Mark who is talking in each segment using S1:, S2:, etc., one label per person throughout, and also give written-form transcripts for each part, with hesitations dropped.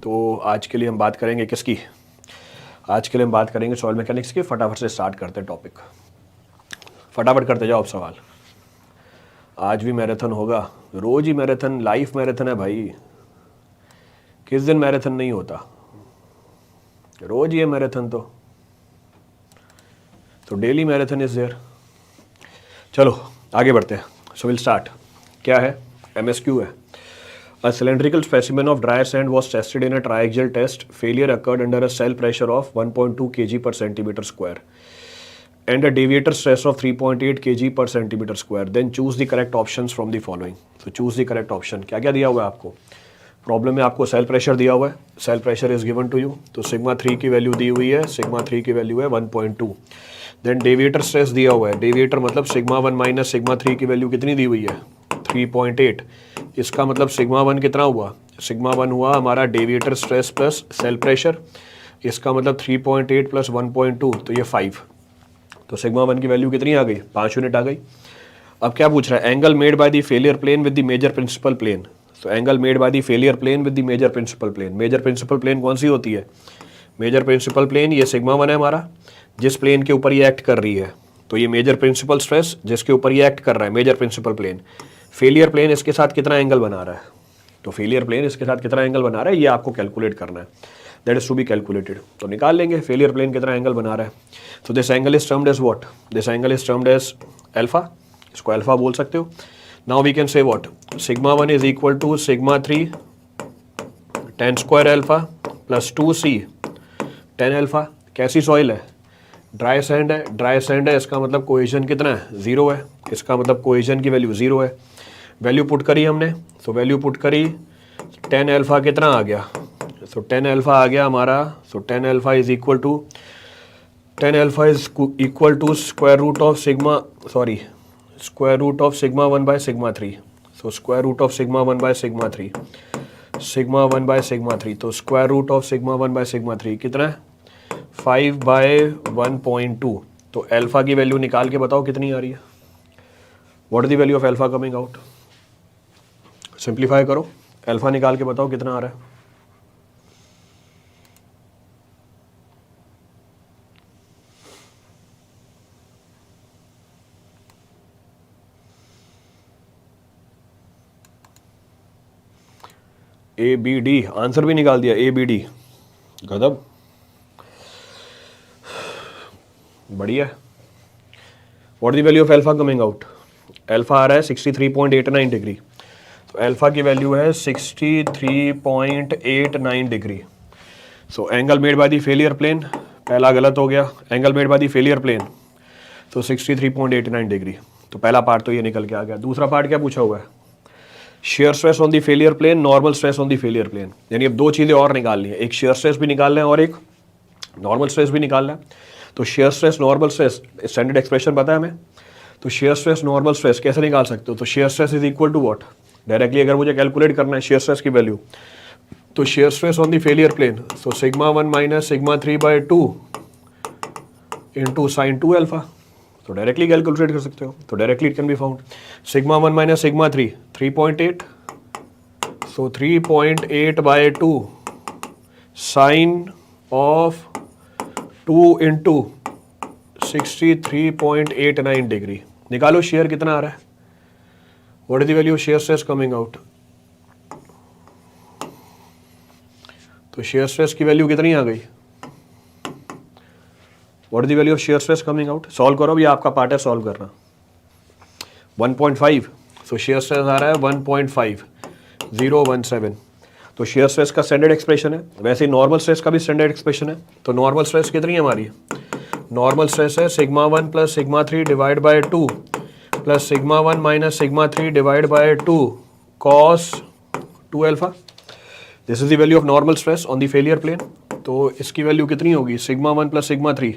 S1: तो आज के लिए हम बात करेंगे किसकी? आज के लिए हम बात करेंगे सॉइल मैकेनिक्स की। फटाफट से स्टार्ट करते हैं टॉपिक, फटाफट करते जाओ आप सवाल। आज भी मैराथन होगा, रोज ही मैराथन, लाइफ मैराथन है भाई। किस दिन मैराथन नहीं होता, रोज ही है मैराथन। तो डेली मैराथन इज देयर। चलो आगे बढ़ते हैं। So will start. क्या है? MSQ है। A cylindrical specimen of dry sand was tested in a triaxial test. Failure occurred under a cell pressure of 1.2 kg per centimeter square and a deviator stress of 3.8 kg per centimeter square. Then choose the correct options from the following. So choose the correct option. क्या क्या दिया हुआ है आपको? Problem में आपको cell pressure दिया हुआ है, cell pressure is given to you. तो सिग्मा 3 की वैल्यू दी हुई है, सिग्मा 3 की वैल्यू है 1.2। देन डेविएटर स्ट्रेस दिया हुआ है, डेविएटर मतलब सिग्मा 1 माइनस सिग्मा 3 की वैल्यू कितनी दी हुई है? 3.8। इसका मतलब सिग्मा 1 कितना हुआ? सिग्मा 1 हुआ हमारा डेविएटर स्ट्रेस प्लस सेल प्रेशर। इसका मतलब 3.8 प्लस 1.2 तो ये 5। तो सिग्मा 1 की वैल्यू कितनी आ गई? 5 यूनिट आ गई। अब क्या पूछ रहा है? Angle made by the failure plane with the major principal plane. तो angle made by the failure plane with the major principal plane. Major principal plane कौन सी होती है? मेजर प्रिंसिपल प्लेन ये सिग्मा 1 है हमारा, जिस प्लेन के ऊपर ये एक्ट कर रही है। तो ये मेजर प्रिंसिपल स्ट्रेस जिसके ऊपर ये एक्ट कर रहा है, major principal plane. Failure plane इसके साथ कितना एंगल बना रहा है? तो फेलियर प्लेन इसके साथ कितना एंगल बना रहा है ये आपको कैलकुलेट करना है। That is to be calculated. तो निकाल लेंगे फेलियर प्लेन कितना एंगल बना रहा है। तो this angle is termed as what? This angle is termed as alpha. इसको अल्फा बोल सकते हो। Now we can say what? Sigma 1 is equal to sigma 3 10 square alpha plus 2c 10 alpha. कैसी सॉइल है? ड्राई सैंड है। Dry sand है, इसका मतलब कोहेजन कितना है? 0 है। इसका मतलब कोहेजन की वैल्यू 0 है। वैल्यू पुट करी हमने, तो वैल्यू पुट करी 10 अल्फा कितना आ गया? तो 10 अल्फा आ गया हमारा। So 10 alpha is equal to 10 alpha is equal to square root of sigma square root of sigma 1 by sigma 3। So square root of sigma 1 by sigma 3, sigma 1 by sigma 3। तो square root of sigma 1 by sigma 3 कितना है? 5 bye 1.2। तो alpha की value निकाल के बताओ कितनी आ रही है? What is the value of alpha coming out? Simplify करो, अल्फा निकाल के बताओ कितना आ रहा है। ABD, आंसर भी निकाल दिया ABD। गजब, बढ़िया। What the value of alpha coming out? Alpha आ रहा है 63.89 डिग्री। तो अल्फा की वैल्यू है 63.89 degree. So angle made by the failure plane, पहला गलत हो गया। Angle made by the failure plane तो 63.89 डिग्री। तो पहला पार्ट तो ये निकल के आ गया। दूसरा पार्ट क्या पूछा हुआ है? Shear stress on the failure plane, normal stress on the failure plane. यानी अब दो चीज़ें और निकालनी है, एक शेयर स्ट्रेस भी निकालना है और एक नॉर्मल स्ट्रेस भी निकालना है। तो shear stress normal stress standard expression पता है हमें। तो शेयर स्ट्रेस नॉर्मल स्ट्रेस कैसे निकाल सकते हो? तो shear stress is equal to what? Directly अगर मुझे कैलकुलेट करना है शेयर स्ट्रेस की वैल्यू, तो shear stress on the failure plane so sigma 1 minus sigma 3 by 2 into sine 2 alpha. तो डायरेक्टली कैलकुलेट कर सकते हो। तो directly it can be found sigma 1 minus sigma 3 3.8। So 3.8 by 2 sine of 2 into 63.89 degree. निकालो shear कितना आ रहा है? What is the value of shear stress coming out? तो शेयर स्ट्रेस की वैल्यू कितनी आ गई? What is the value of shear stress coming out? Solve करो, ये आपका पार्ट है सॉल्व करना। 1.5। सो शेयर स्ट्रेस आ रहा है 1.5017। तो शेयर स्ट्रेस का स्टैंडर्ड एक्सप्रेशन है, वैसे ही नॉर्मल स्ट्रेस का भी स्टैंडर्ड एक्सप्रेशन है। तो नॉर्मल स्ट्रेस कितनी है हमारी? नॉर्मल स्ट्रेस है sigma 1 plus sigma 3 divide by 2 plus sigma 1 minus sigma 3 divide by 2 cos 2 alpha. This is the value of normal stress on the failure plane. तो इसकी वैल्यू कितनी होगी? Sigma 1 plus sigma 3।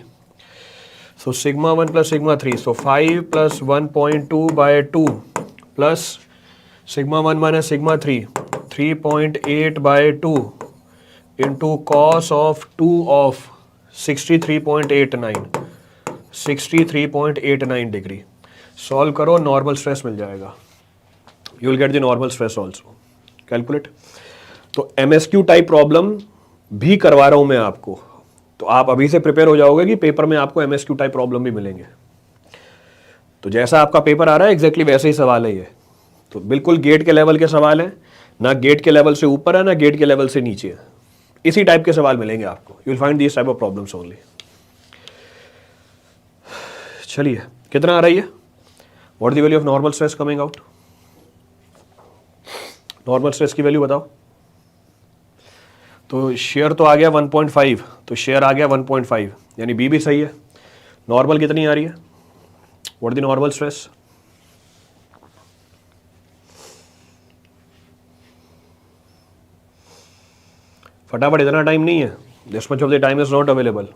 S1: So sigma 1 plus sigma 3 so 5 plus 1.2 by 2 plus sigma 1 minus sigma 3 3.8 by 2 into cos of 2 of 63.89 degree. Solve करो, normal stress मिल जाएगा। You will get the normal stress also. Calculate. तो MSQ type problem भी करवा रहा हूं मैं आपको, तो आप अभी से प्रिपेयर हो जाओगे कि पेपर में आपको MSQ टाइप प्रॉब्लम भी मिलेंगे। तो जैसा आपका पेपर आ रहा है एग्जैक्टली वैसे ही सवाल है ये। तो बिल्कुल गेट के लेवल के सवाल हैं, ना गेट के लेवल से ऊपर है ना गेट के लेवल से नीचे है, इसी टाइप के सवाल मिलेंगे आपको। You will find this type of problems only. चलिए, कितना आ रही है? What the value of normal stress coming out? Normal stress की वैल्यू बताओ। तो शेयर तो आ गया 1.5, तो शेयर आ गया 1.5, यानी बी भी सही है। नॉर्मल कितनी आ रही है? What the normal stress? फटाफट, इतना टाइम नहीं है, this much of the time is not available.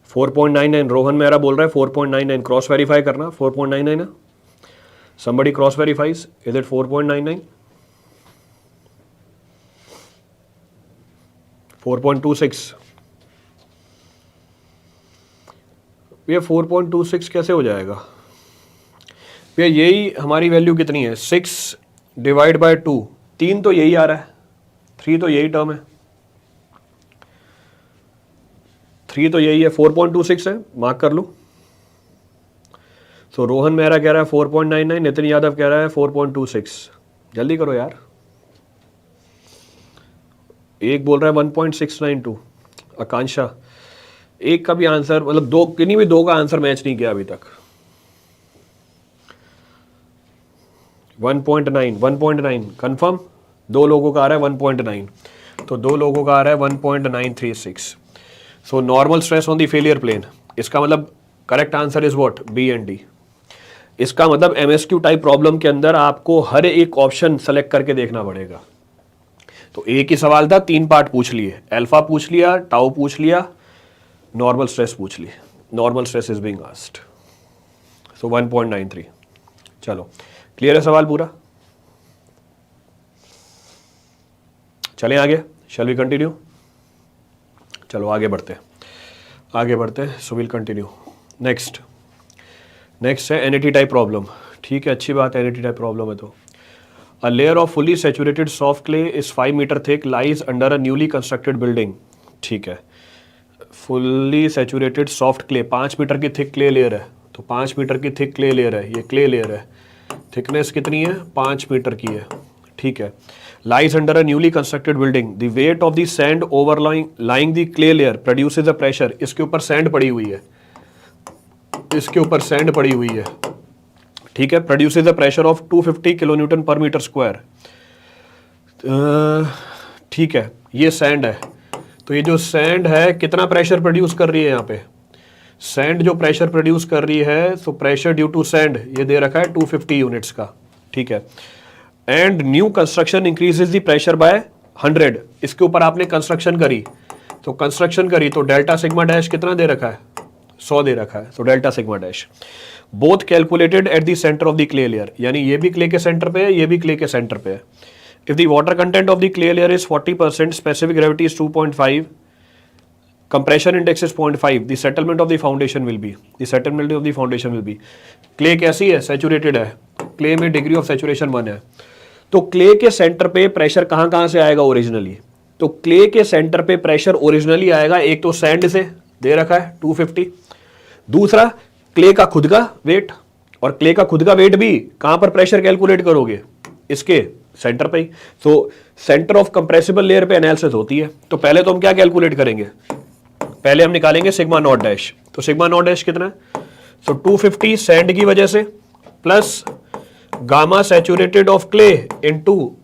S1: 4.99 Rohan मेरा बोल रहा है 4.99, क्रॉस वेरीफाई करना। 4.99 है, somebody cross verifies, is it 4.99? 4.26? ये 4.26 कैसे हो जाएगा भैया? यही हमारी वैल्यू कितनी है? 6 डिवाइड बाय 2, 3 तो यही आ रहा है, 3 तो यही टर्म है, 3 तो यही है, 4.26 है, मार्क कर लो। तो रोहन मेहरा कह रहा है 4.99, नितिन यादव कह रहा है 4.26। जल्दी करो यार, एक बोल रहा है 1.692। आकांक्षा, एक का भी आंसर, मतलब दो, किन्हीं भी दो का आंसर मैच नहीं किया अभी तक। 1.9 कंफर्म, दो लोगों का आ रहा है 1.9, तो दो लोगों का आ रहा है 1.936। So normal stress on the failure plane, इसका मतलब correct answer is what? B and D. इसका मतलब MSQ टाइप प्रॉब्लम के अंदर आपको हर एक ऑप्शन सेलेक्ट करके देखना पड़ेगा। तो एक ही सवाल था, 3 पार्ट पूछ लिए, अल्फा पूछ लिया, टाउ पूछ लिया, नॉर्मल स्ट्रेस पूछ ली। Normal stress is being asked, so 1.93। चलो, क्लियर है सवाल पूरा? चलें आगे, शैल वी कंटिन्यू? चलो आगे बढ़ते हैं, सो विल कंटिन्यू। नेक्स्ट है NAT टाइप प्रॉब्लम। ठीक है, अच्छी बात है, NAT टाइप प्रॉब्लम है। तो a layer of fully saturated soft clay is 5 metre thick, lies under a newly constructed building. ठीक है, fully saturated soft clay, 5 metre की थिक क्ले लेयर है, तो 5 मीटर की थिक क्ले लेयर है, ये क्ले लेयर है, थिकनेस कितनी है? 5 मीटर की है। ठीक है, lies under a newly constructed building, the wait of the sand overlying the clay layer produces a pressure. इसके ऊपर सैंड पड़ी हुई है, इसके ऊपर सैंड पड़ी हुई है। ठीक है, produces a pressure of 250 kilo newton per metre square. ठीक है, ये सैंड है, तो ये जो सैंड है कितना प्रेशर प्रोड्यूस कर रही है? यहाँ पे सैंड जो प्रेशर प्रोड्यूस कर रही है, तो प्रेशर ड्यू टू सैंड ये दे रखा है 250 यूनिट्स का। ठीक है, and new construction increases the pressure by 100। इसके ऊपर आपने कंस्ट्रक्शन करी, तो डेल्टा सिग्मा डैश कितना दे रखा है? 100 दे रखा है, तो delta sigma dash. Both calculated at the centre of the clay layer, यानी ये भी क्ले के सेंटर पे है, ये भी क्ले के सेंटर पे है। If the water content of the clay layer is 40%, specific gravity is 2.5, compression index is 0.5, the settlement of the foundation will be, clay कैसी है? सैचुरेटेड है, क्ले में डिग्री ऑफ सैचुरेशन 1 है। तो क्ले के सेंटर पे प्रेशर कहां से आएगा ओरिजिनली? तो क्ले के सेंटर पे प्रेशर ओरिजिनली आएगा, एक तो सैंड से दे रखा है 250, दूसरा क्ले का खुद का वेट, और क्ले का खुद का वेट भी कहां पर प्रेशर कैलकुलेट करोगे? इसके सेंटर पे ही। तो सेंटर ऑफ कंप्रेसिबल लेयर पे एनालिसिस होती है। तो पहले तो हम क्या कैलकुलेट करेंगे? पहले हम निकालेंगे सिग्मा नॉट डैश। तो सिग्मा नॉट डैश कितना है? तो 250 सैंड की वजह से plus gamma saturated of clay into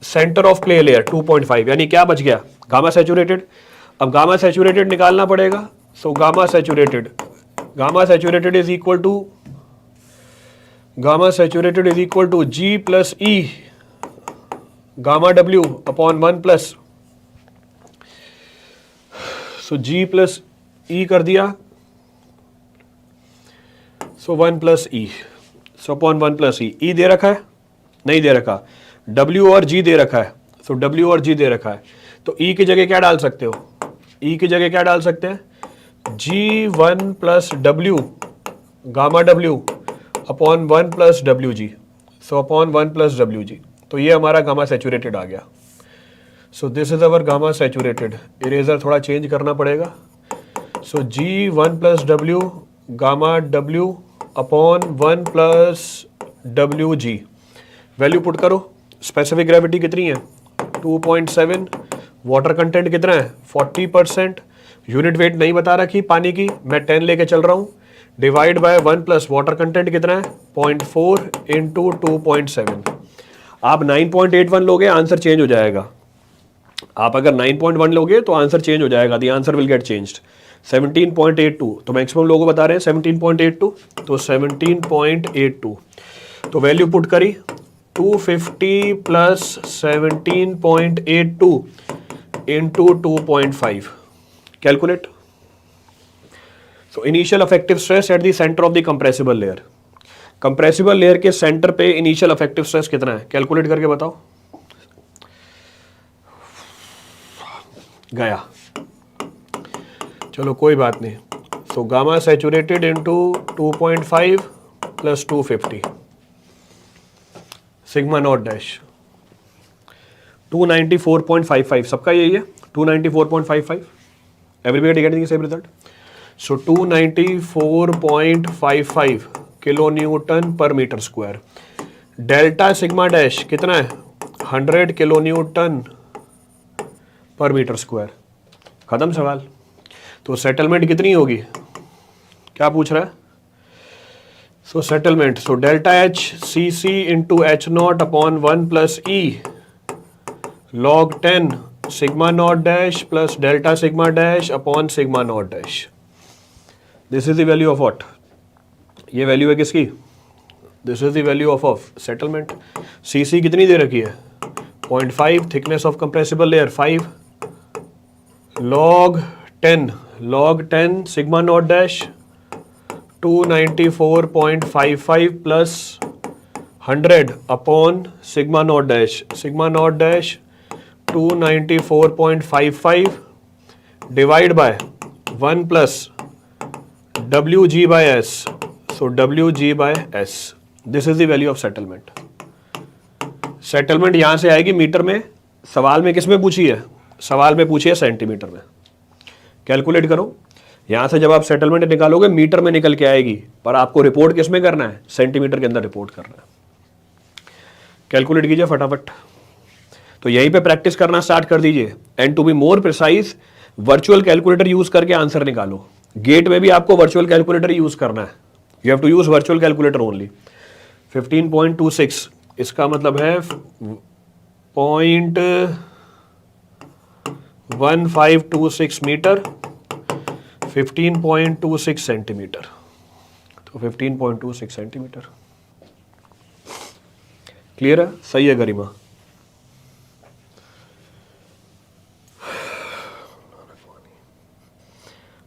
S1: centre of clay layer 2.5, यानी क्या बच गया? Gamma saturated. अब गामा सैचुरेटेड निकालना पड़ेगा। So gamma saturated is equal to G plus E gamma W upon 1 plus, so G plus E कर दिया, so 1 plus E, so upon 1 plus E। E दे रखा है? नहीं दे रखा। W और G दे रखा है, सो W और G दे रखा है। तो E की जगह क्या डाल सकते हो? E की जगह क्या डाल सकते हैं? G1 plus W gamma W upon 1 plus WG, सो अपॉन 1 प्लस WG। तो ये हमारा गामा सैचुरेटेड आ गया। सो this is our gamma saturated. Eraser थोड़ा चेंज करना पड़ेगा। सो G 1 plus W gamma W upon 1 plus WG। Value put करो। स्पेसिफिक ग्रेविटी कितनी है 2.7। वाटर कंटेंट कितना है 40%। यूनिट वेट नहीं बता रखी पानी की, मैं 10 लेके चल रहा हूँ। Divide by 1 plus water content कितना है 0.4 इंटू 2.7। आप 9.81 लोगे आंसर चेंज हो जाएगा। आप अगर 9.1 लोगे तो आंसर चेंज हो जाएगा। The answer will get changed. 17.82 तो मैक्सिमम लोगों बता रहे हैं 17.82, तो 17.82 तो वैल्यू पुट करी 250 plus 17.82 into 2.5। Calculate. So initial affective stress at the centre of the compressible layer. Compressible layer के सेंटर पे इनिशियल अफेक्टिव स्ट्रेस कितना है कैलकुलेट करके बताओ। गया, चलो कोई बात नहीं। So gamma saturated into 2.5 plus 250 sigma not dash 294.55। सबका यही है 294.55। Everybody getting the same result. So 294.55 kilo newton per metre square. Delta sigma dash कितना है 100 kilo newton per metre square. खत्म सवाल। तो सेटलमेंट कितनी होगी क्या पूछ रहा है। So settlement, so delta H C C into H naught upon 1 plus e log 10 sigma not dash plus delta sigma dash upon sigma not dash. This is the value of what. ये value है किसकी, this is the value of settlement. C C कितनी दे रखी है 0.5, thickness of compressible layer 5, log 10 sigma not dash 294.55 plus 100 upon sigma not dash 294.55 divide by 1 plus WG by S। So WG by S, this is the value of settlement. Settlement यहां से आएगी metre में। सवाल में किस में पूछी है, सवाल में पूछी है सेंटीमीटर में। कैलकुलेट करो। यहां से जब आप सेटलमेंट निकालोगे मीटर में निकल के आएगी, पर आपको रिपोर्ट किस में करना है सेंटीमीटर के अंदर रिपोर्ट करना है। कैलकुलेट कीजिए फटाफट। तो यहीं पे प्रैक्टिस करना स्टार्ट कर दीजिए। And to be more precise virtual calculator use करके आंसर निकालो। गेट में भी आपको वर्चुअल कैलकुलेटर यूज करना है। You have to use virtual calculator only. 15.26 इसका मतलब है 0.1526 मीटर, 15.26 सेंटीमीटर। तो 15.26 सेंटीमीटर। क्लियर है, सही है गरिमा।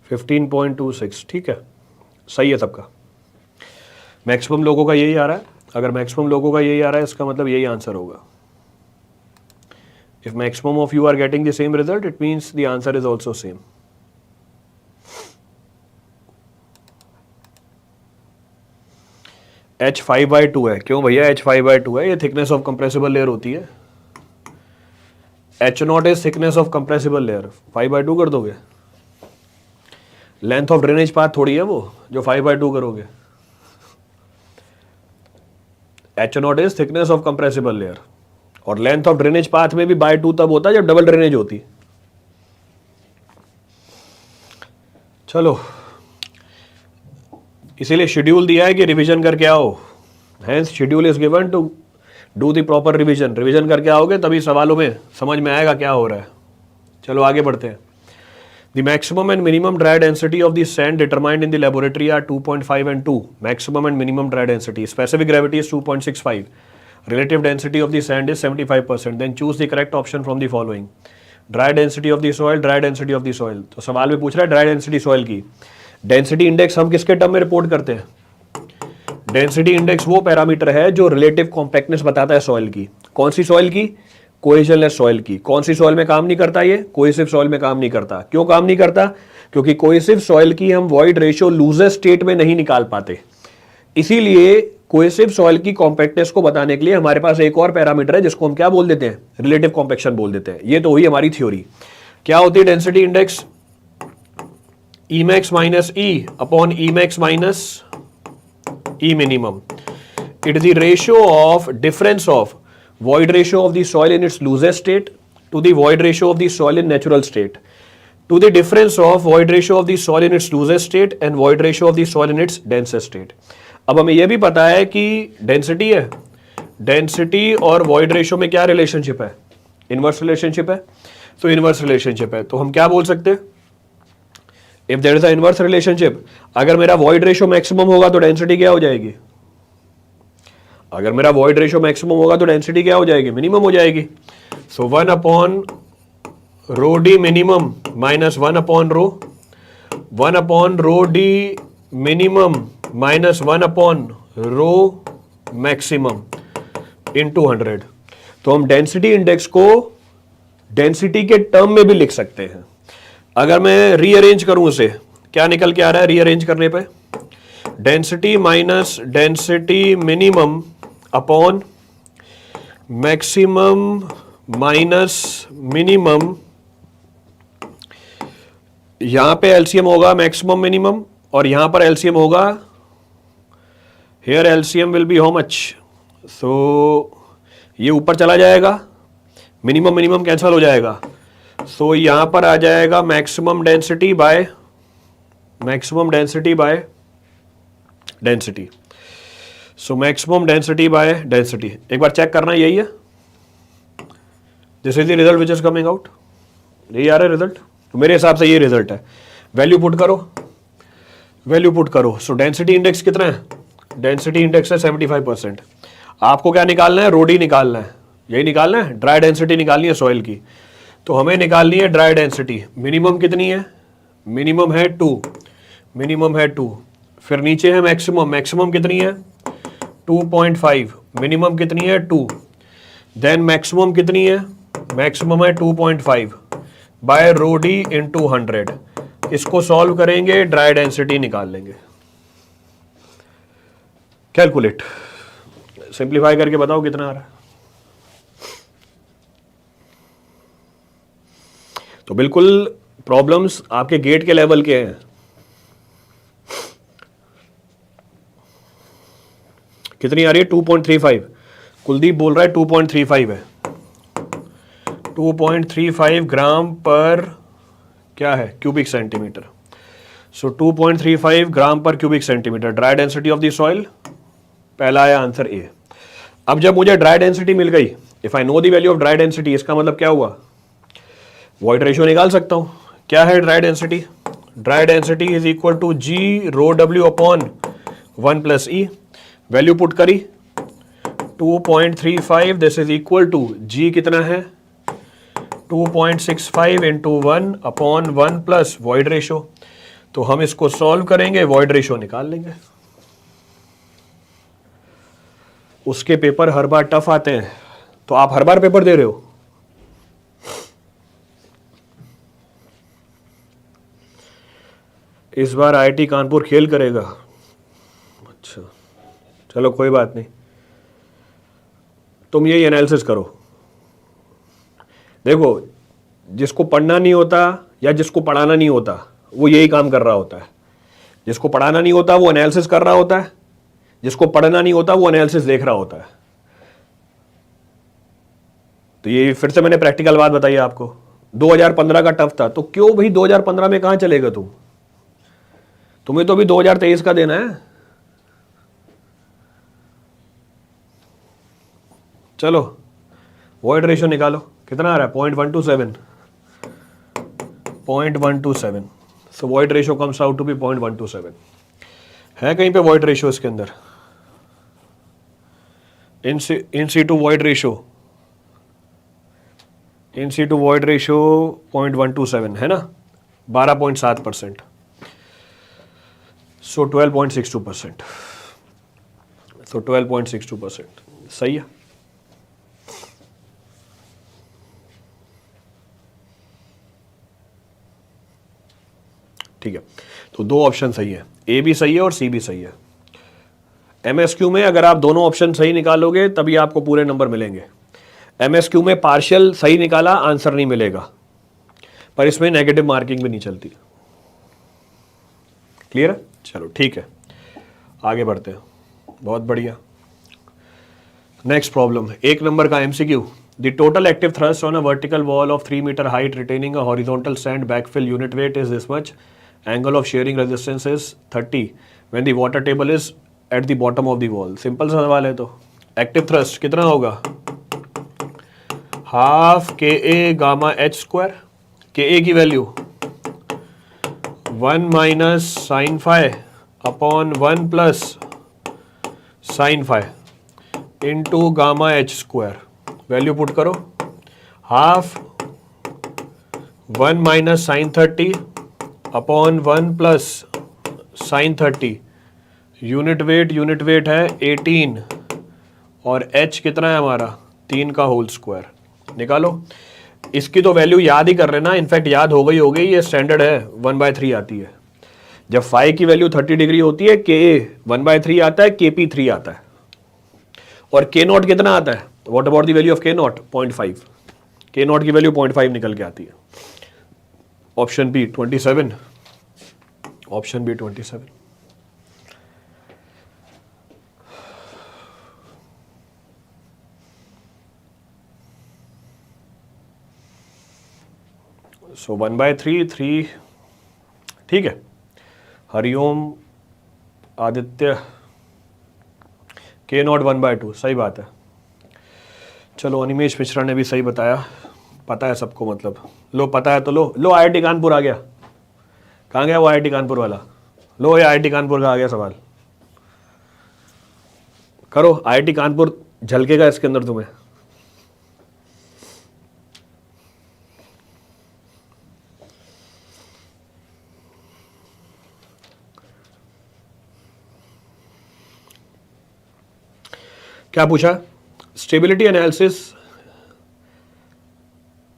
S1: $15.26 ठीक है, सही है सबका। मैक्सिमम लोगों का यही आ रहा है। अगर मैक्सिमम लोगों का यही आ रहा है इसका मतलब यही आंसर होगा। If maximum of you are getting the same result, it means the answer is also same. H 5/2 है। क्यों भैया H 5/2 है? ये थिकनेस ऑफ कंप्रेसिबल लेयर होती है। H not is thickness of compressible layer. 5/2 कर दोगे। लेंथ ऑफ ड्रेनेज पाथ थोड़ी है वो जो 5/2 करोगे। H not is thickness of compressible layer. और लेंथ ऑफ ड्रेनेज पाथ में भी बाय 2 तब होता है जब डबल ड्रेनेज होती। चलो, इसीलिए शेड्यूल दिया है कि रिवीजन करके आओ। Hence schedule is given to do the proper revision. Revision करके आओगे तभी सवालों में समझ में आएगा क्या हो रहा है। चलो आगे बढ़ते हैं। The maximum and minimum dry density of the sand determined in the laboratory are 2.5 and 2। Maximum and minimum dry density. Specific gravity is 2.65। Relative density of the sand is 75%. Then choose the correct option from the following. Dry density of the soil, dry density of the soil. तो सवाल में पूछ रहा है dry density soil की। Density index हम किसके term में रिपोर्ट करते हैं? डेंसिटी इंडेक्स वो पैरामीटर है जो रिलेटिव कॉम्पैक्टनेस बताता है सॉइल की। कौन सी सॉइल की? कोहेजनलेस सॉइल की। कौन सी सॉइल में काम नहीं करता ये? कोहेसिव सॉइल में काम नहीं करता। क्यों काम नहीं करता? क्योंकि कोहेसिव सॉइल की हम वॉइड रेशियो लूजेस्ट स्टेट में नहीं निकाल पाते। इसीलिए कोहेसिव सॉइल की कॉम्पैक्टनेस को बताने के लिए हमारे पास एक और पैरामीटर है जिसको हम क्या बोल देते हैं, रिलेटिव कॉम्पैक्शन बोल देते हैं। ये तो हुई हमारी थ्योरी। क्या होती है density index? E max minus E upon E max minus E minimum. It is the ratio of difference of void ratio of the soil in its loosest state to the void ratio of the soil in natural state to the difference of void ratio of the soil in its loosest state and void ratio of the soil in its densest state। अब हमें यह भी पता है कि density है, density और void ratio में क्या रिलेशनशिप है? इनवर्स रिलेशनशिप है। तो इनवर्स रिलेशनशिप है तो हम क्या बोल सकते हैं? If there is a inverse relationship, अगर मेरा void ratio मैक्सिमम होगा तो डेंसिटी क्या हो जाएगी? अगर मेरा void ratio मैक्सिमम होगा तो डेंसिटी क्या हो जाएगी? मिनिमम हो जाएगी। सो 1 upon rho D minimum minus 1 upon rho, 1 upon rho D minimum minus 1 upon rho maximum into 100। तो हम डेंसिटी इंडेक्स को डेंसिटी के टर्म में भी लिख सकते हैं। अगर मैं रीअरेंज करूं उसे, क्या निकल के आ रहा है रीअरेंज करने पे? Density minus density minimum upon maximum minus minimum. यहां पे एलसीएम होगा मैक्सिमम मिनिमम और यहां पर एलसीएम होगा, here LCM will be how much? So ये ऊपर चला जाएगा, मिनिमम मिनिमम कैंसिल हो जाएगा। सो यहां पर आ जाएगा maximum density by density. So maximum density by density. एक बार चेक करना, यही है, this is the result which is coming out. यही आ रहा है रिजल्ट, तो मेरे हिसाब से ये रिजल्ट है। वैल्यू पुट करो। सो डेंसिटी इंडेक्स कितना है? डेंसिटी इंडेक्स है 75%। आपको क्या निकालना है? रोडी निकालना है, यही निकालना है, ड्राई डेंसिटी निकालनी है सॉइल की। तो हमें निकालनी है ड्राई डेंसिटी। मिनिमम कितनी है? मिनिमम है 2। फिर नीचे है मैक्सिमम कितनी है? 2.5। मिनिमम कितनी है? 2। देन मैक्सिमम कितनी है? मैक्सिमम है 2.5 बाय रो डी इंटू 100। इसको सॉल्व करेंगे, ड्राई डेंसिटी निकाल लेंगे। कैलकुलेट, सिंप्लीफाई करके बताओ कितना आ रहा है। तो बिल्कुल प्रॉब्लम्स आपके गेट के लेवल के हैं। कितनी आ रही है? 2.35। कुलदीप बोल रहा है 2.35 है। 2.35 ग्राम पर क्या है? Cubic centimetre. सो 2.35 ग्राम पर cubic centimetre dry density of the soil. पहला आया आंसर ए। अब जब मुझे ड्राई डेंसिटी मिल गई, if I know the value of dry density, इसका मतलब क्या हुआ? वॉइड रेशियो निकाल सकता हूं। क्या है dry density? Dry density is equal to G rho W upon 1 plus E. Value put करी 2.35, this is equal to G कितना है? 2.65 into 1 upon 1 plus void ratio. तो हम इसको सॉल्व करेंगे, वॉइड रेशो निकाल लेंगे। उसके पेपर हर बार टफ आते हैं, तो आप हर बार पेपर दे रहे हो? इस बार आईआईटी कानपुर खेल करेगा। अच्छा चलो कोई बात नहीं, तुम यही एनालिसिस करो। देखो, जिसको पढ़ना नहीं होता या जिसको पढ़ाना नहीं होता वो यही काम कर रहा होता है। जिसको पढ़ाना नहीं होता वो एनालिसिस कर रहा होता है, जिसको पढ़ना नहीं होता वो एनालिसिस देख रहा होता है। तो ये फिर से मैंने प्रैक्टिकल बात बताई आपको। 2015 का टफ था, तो क्यों भाई 2015 में कहां चलेगा तुम? तुम्हें तो अभी 2023 का देना है। चलो वॉइड रेशियो निकालो, कितना आ रहा है? 0.127। 0.127। So void ratio comes out to be 0.127। है कहीं पे वॉइड रेशियो इसके अंदर? In C to void ratio, in C to void ratio 0.127 है ना, 12.7%। सो 12.62%। सो 12.62% सही है। ठीक है, तो दो ऑप्शन सही है, ए भी सही है और सी भी सही है। MSQ में अगर आप दोनों ऑप्शन सही निकालोगे तभी आपको पूरे नंबर मिलेंगे। MSQ में पार्शियल सही निकाला आंसर नहीं मिलेगा, पर इसमें नेगेटिव मार्किंग भी नहीं चलती। क्लियर है? चलो ठीक है, आगे बढ़ते हैं। बहुत बढ़िया। नेक्स्ट प्रॉब्लम, 1 नंबर का MCQ। The total active thrust on a vertical wall of 3 metre height retaining a horizontal sand backfill unit weight is this much, angle of shearing resistance is 30 when the water table is at the bottom of the wall. Simple सा सवाल है। तो active thrust कितना होगा? Half KA gamma H square. KA की value 1 minus sine phi upon 1 plus sine phi into gamma H square. Value put करो, half 1 minus sine 30 upon 1 plus sine 30। Unit weight है 18 और H कितना है हमारा? 3 का होल स्क्वायर। निकालो। इसकी तो वैल्यू याद ही कर लेना, इनफैक्ट याद हो गई, ये स्टैंडर्ड है, 1/3 आती है। जब फाई की वैल्यू 30 डिग्री होती है KA 1/3 आता है, KP 3 आता है, और K नॉट कितना आता है? What about the value of K naught? 0.5। K naught की वैल्यू 0.5 निकल के आती है। Option B 27। Option B 27। So 1/3 3। ठीक है। हरिओम आदित्य, K नॉट 1/2, सही बात है। चलो अनिमेश मिश्रा ने भी सही बताया, पता है सबको, मतलब लो पता है तो लो IIT कानपुर आ गया। कहाँ गया वो IIT कानपुर वाला? लो ये IIT कानपुर का आ गया सवाल। करो, IIT कानपुर झलकेगा इसके अंदर तुम्हें। क्या पूछा? Stability analysis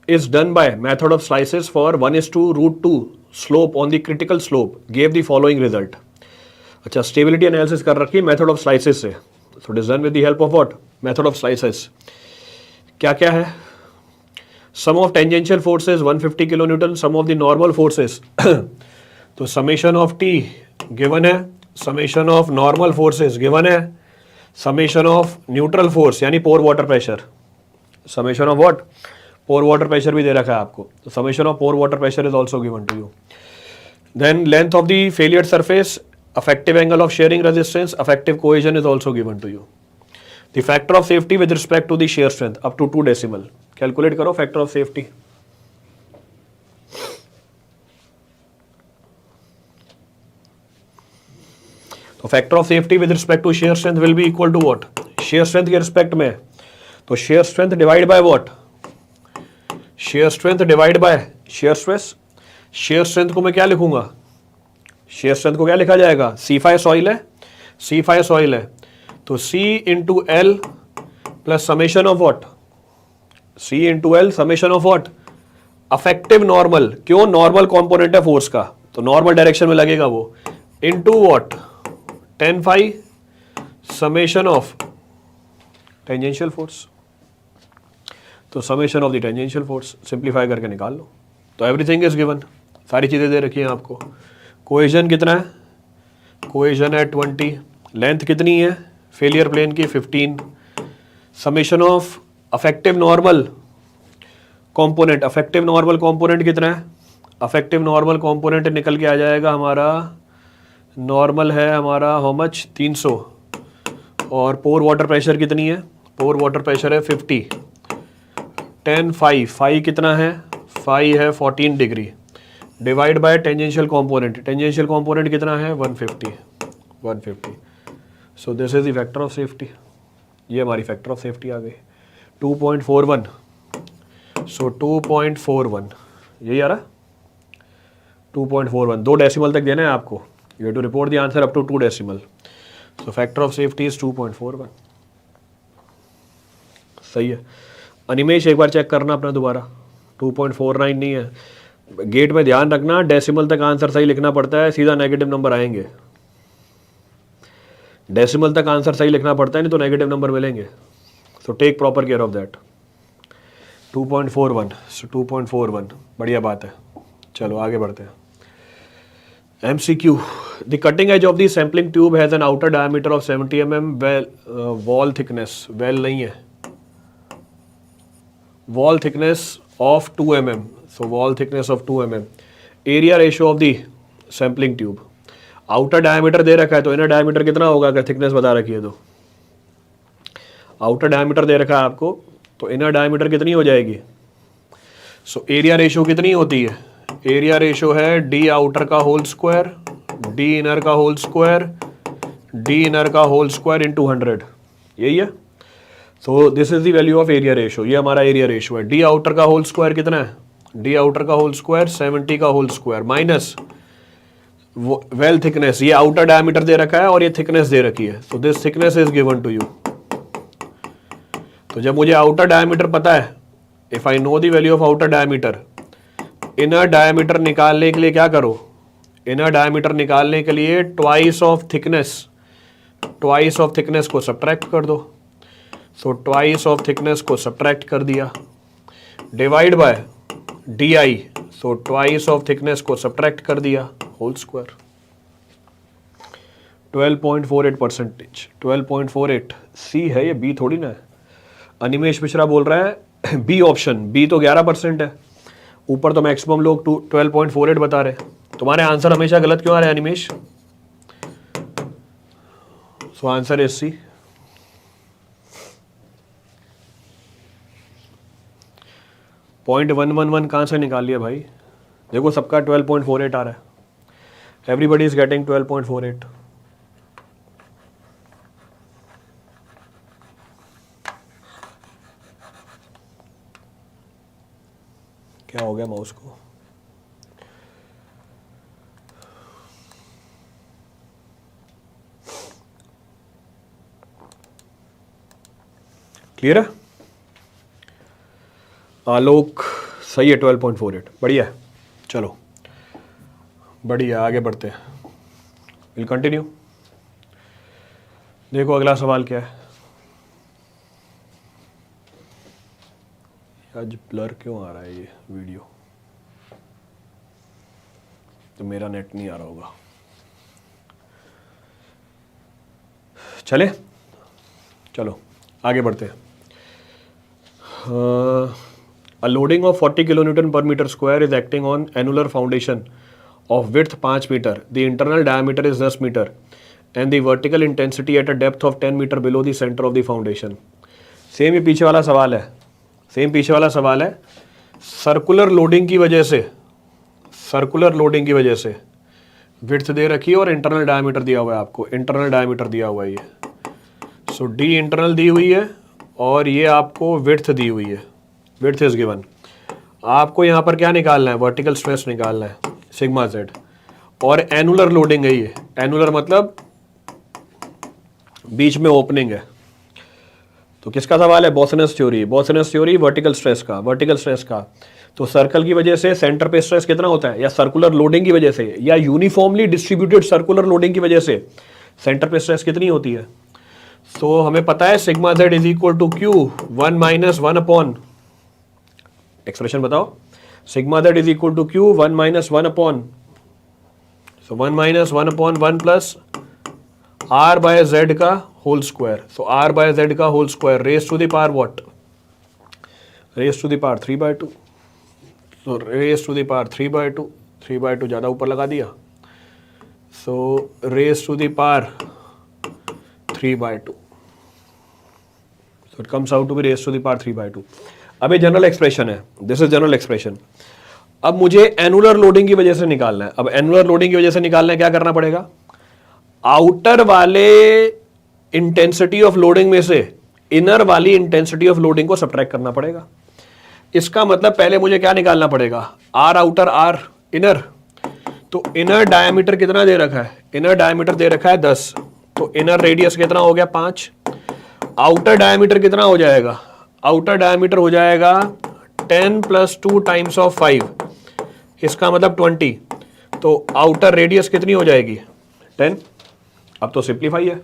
S1: is done by method of slices for 1:√2 slope on the critical slope gave the following result। अच्छा, स्टेबिलिटी एनालिसिस कर रखी है मेथड ऑफ स्लाइसेस से। So it is done with the help of what? Method of slices. क्या क्या है? Sum of tangential forces 150 kilo newton, sum of the normal forces तो summation of T given है, summation of normal forces given है, summation of neutral force यानी pore water pressure, summation of what? Pore water pressure भी दे रखा है आपको। तो summation of pore water pressure is also given to you. Then length of the failure surface, effective angle of shearing resistance, effective cohesion is also given to you. The factor of safety with respect to the shear strength up to 2 decimal. Calculate करो factor of safety. तो factor of safety with respect to shear strength will be equal to what? shear strength के respect में तो shear strength divide by what? shear strength divide by shear stress। shear strength को मैं क्या लिखूंगा? Shear strength को क्या लिखा जाएगा? C5 सॉइल है, C5 सॉइल है तो C into L plus summation of what? C into L summation of what? Effective normal. क्यों? नॉर्मल कॉम्पोनेंट है फोर्स का तो नॉर्मल डायरेक्शन में लगेगा वो, into what? 10 phi summation of tangential force. तो summation of the tangential force simplify करके निकाल लो। तो एवरीथिंग इज गिवन, सारी चीजें दे रखी हैं आपको। कोहेजन कितना है? कोहेजन है 20। लेंथ कितनी है फेलियर प्लेन की? 15। Summation of affective normal component, affective normal component कितना है? अफेक्टिव नॉर्मल कंपोनेंट निकल के आ जाएगा हमारा, नॉर्मल है हमारा हाउ मच? 300। और पोर वाटर प्रेशर कितनी है? पोर वाटर प्रेशर है 50। 10 फाई, फाई कितना है? फाई है 14 degree divide by tangential component, tangential component कितना है? 150। सो this is the factor of safety. ये हमारी फैक्टर ऑफ सेफ्टी आ गई 2.41। सो 2.41 यही आ रहा, 2.41। 2 डेसिमल तक देना है आपको। You have to report the answer up to 2 decimal. So factor of safety is 2.41। सही है। अनिमेश एक बार चेक करना अपना दोबारा, 2.49 नहीं है। गेट में ध्यान रखना डेसिमल तक आंसर सही लिखना पड़ता है, सीधा नेगेटिव नंबर आएंगे। डेसिमल तक आंसर सही लिखना पड़ता है, नहीं तो नेगेटिव नंबर मिलेंगे। So take proper care of that. 2.41, so 2.41 बढ़िया बात है। चलो आगे बढ़ते हैं। MCQ, the cutting edge of the sampling tube has an outer diameter of 70 mm, wall thickness, well नहीं है, wall thickness of 2 mm, so wall thickness of 2 mm, area ratio of the sampling tube. Outer diameter दे रखा है तो inner diameter कितना होगा अगर thickness बता रखी है तो। आउटर डायमीटर दे रखा है आपको तो इनर डायमीटर कितनी हो जाएगी। सो एरिया रेशियो कितनी होती है, एरिया रेशियो है डी आउटर का होल स्क्वायर, डी इनर का होल स्क्वायर, डी इनर का होल स्क्वायर इंटू 100, यही है। So this is the value of area ratio, ये हमारा एरिया रेशियो है। डी आउटर का होल स्क्वायर कितना है, डी आउटर का होल स्क्वायर 70 का whole square minus well thickness, ये आउटर डायमीटर दे रखा है और ये थिकनेस दे रखी है, so this thickness is given to you. तो जब मुझे आउटर डायमीटर पता है, if I know the value of outer diameter, inner diameter निकालने के लिए क्या करो, इनर डायमीटर निकालने के लिए ट्वाइस ऑफ थिकनेस को सब्ट्रैक्ट कर दो। सो ट्वाइस ऑफ थिकनेस को सब्ट्रैक्ट कर दिया, divide by D I, so twice of thickness को सब्ट्रैक्ट कर दिया, होल स्क्वायर। 12.48%, 12.48 सी है ये, बी थोड़ी ना है। अनिमेश मिश्रा बोल रहा है बी ऑप्शन, बी तो 11% है, ऊपर तो मैक्सिमम लोग 12.48 बता रहे हैं। तुम्हारे आंसर हमेशा गलत क्यों आ रहे हैं Animesh. So answer is C. .111 कहाँ से निकाल लिया भाई, देखो सबका 12.48 आ रहा है, एवरीबडी इज गेटिंग 12.48। क्या हो गया माउस को, क्लियर है। आलोक सही है, 12.48 बढ़िया है। चलो बढ़िया, आगे बढ़ते हैं, विल कंटिन्यू। देखो अगला सवाल क्या है। आज ब्लर क्यों आ रहा है ये वीडियो, तो मेरा नेट नहीं आ रहा होगा। चले चलो आगे बढ़ते हैं। A loading of 40 kilonewton per meter square is acting on annular foundation of width 5 meter. The internal diameter is 10 meter and the vertical intensity at a depth of 10 meter below the center of the foundation. Same ही पीछे वाला सवाल है, same पीछे वाला सवाल है। Circular loading की वजह से विड्थ दे रखी है और इंटरनल डायमीटर दिया हुआ है आपको, इंटरनल डायमीटर दिया हुआ है ये। सो डी इंटरनल दी हुई है और ये आपको विड्थ दी हुई है, विड्थ इज गिवन। आपको यहाँ पर क्या निकालना है, वर्टिकल स्ट्रेस निकालना है सिग्मा जेड, और एनुलर लोडिंग है ये। एनुलर मतलब बीच में ओपनिंग है। तो किसका सवाल है, बोसनस थ्योरी, बोसनस थ्योरी वर्टिकल स्ट्रेस का, वर्टिकल स्ट्रेस का। तो सर्कल की वजह से सेंटर पे स्ट्रेस कितना होता है, या सर्कुलर लोडिंग की वजह से, या यूनिफॉर्मली डिस्ट्रीब्यूटेड सर्कुलर लोडिंग की वजह से सेंटर पे स्ट्रेस कितनी होती है। तो हमें पता है sigma Z is equal to Q 1 minus 1 upon, expression बताओ, sigma Z is equal to Q 1 minus 1 upon, so 1 minus 1 upon 1 plus R by Z का whole square. So R by Z का whole square raise to the power what, raise to the power 3/2। So raise to the power 3/2, 3/2 ज़्यादा ऊपर लगा दिया। So raise to the power 3/2, so it comes out to be raise to the power 3/2। अब ये general expression है, this is general expression. अब मुझे annular loading की वजह से निकालना है। अब एनुलर लोडिंग की वजह से निकालना है, क्या करना पड़ेगा, आउटर वाले इंटेंसिटी ऑफ लोडिंग में से इनर वाली इंटेंसिटी ऑफ लोडिंग को सब्ट्रैक्ट करना पड़ेगा। इसका मतलब पहले मुझे क्या निकालना पड़ेगा, आर आउटर आर इनर। तो इनर डायमीटर कितना दे रखा है, इनर डायमीटर दे रखा है 10, तो इनर रेडियस कितना हो गया 5। आउटर डायमीटर कितना हो जाएगा, आउटर डायमीटर हो जाएगा 10 + 2 टाइम्स ऑफ 5, इसका मतलब 20। तो आउटर रेडियस कितनी हो जाएगी 10। अब तो सिंप्लीफाई है,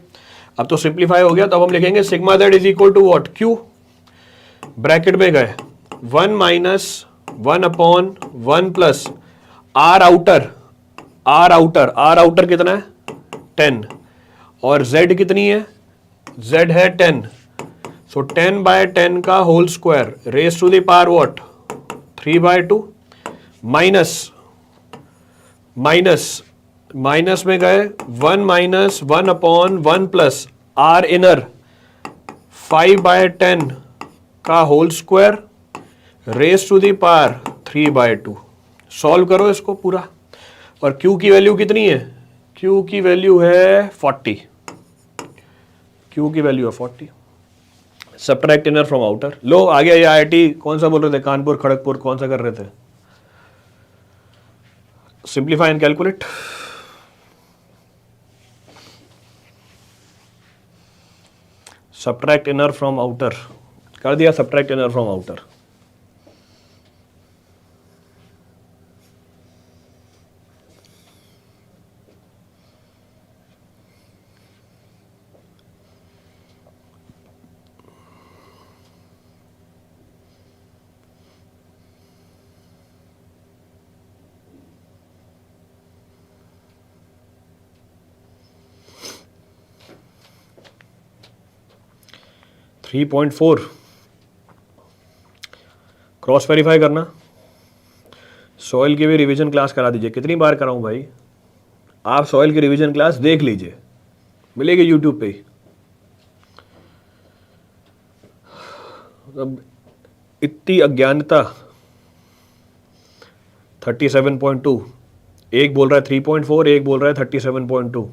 S1: अब तो सिंप्लीफाई हो गया, तो अब हम लिखेंगे sigma Z is equal to what, Q, bracket में गए 1 minus 1/1 plus R outer, R outer, R outer कितना है 10, और z कितनी है, z है 10, सो 10/10 का whole square raise to the power what 3/2 minus minus minus में गए 1 माइनस 1/1 प्लस आर इनर 5/10 का whole square raise to the power 3/2। Solve करो इसको पूरा, और Q की वैल्यू कितनी है, Q की वैल्यू है 40, Q की वैल्यू है 40। Subtract inner from outer. लो आ गया ये IIT कौन सा बोल रहे थे, कानपुर खड़गपुर कौन सा कर रहे थे, simplify and calculate. Subtract inner from outer कर दिया, subtract inner from outer. Three 3.4 cross verify करना। सॉइल की भी रिवीजन क्लास करा दीजिए। कितनी बार कराऊं भाई, आप सॉइल की रिवीजन क्लास देख लीजिए, मिलेगी यूट्यूब पे ही। अब इतनी अज्ञानता 37.2, एक बोल रहा है 3.4, एक बोल रहा है 37.2।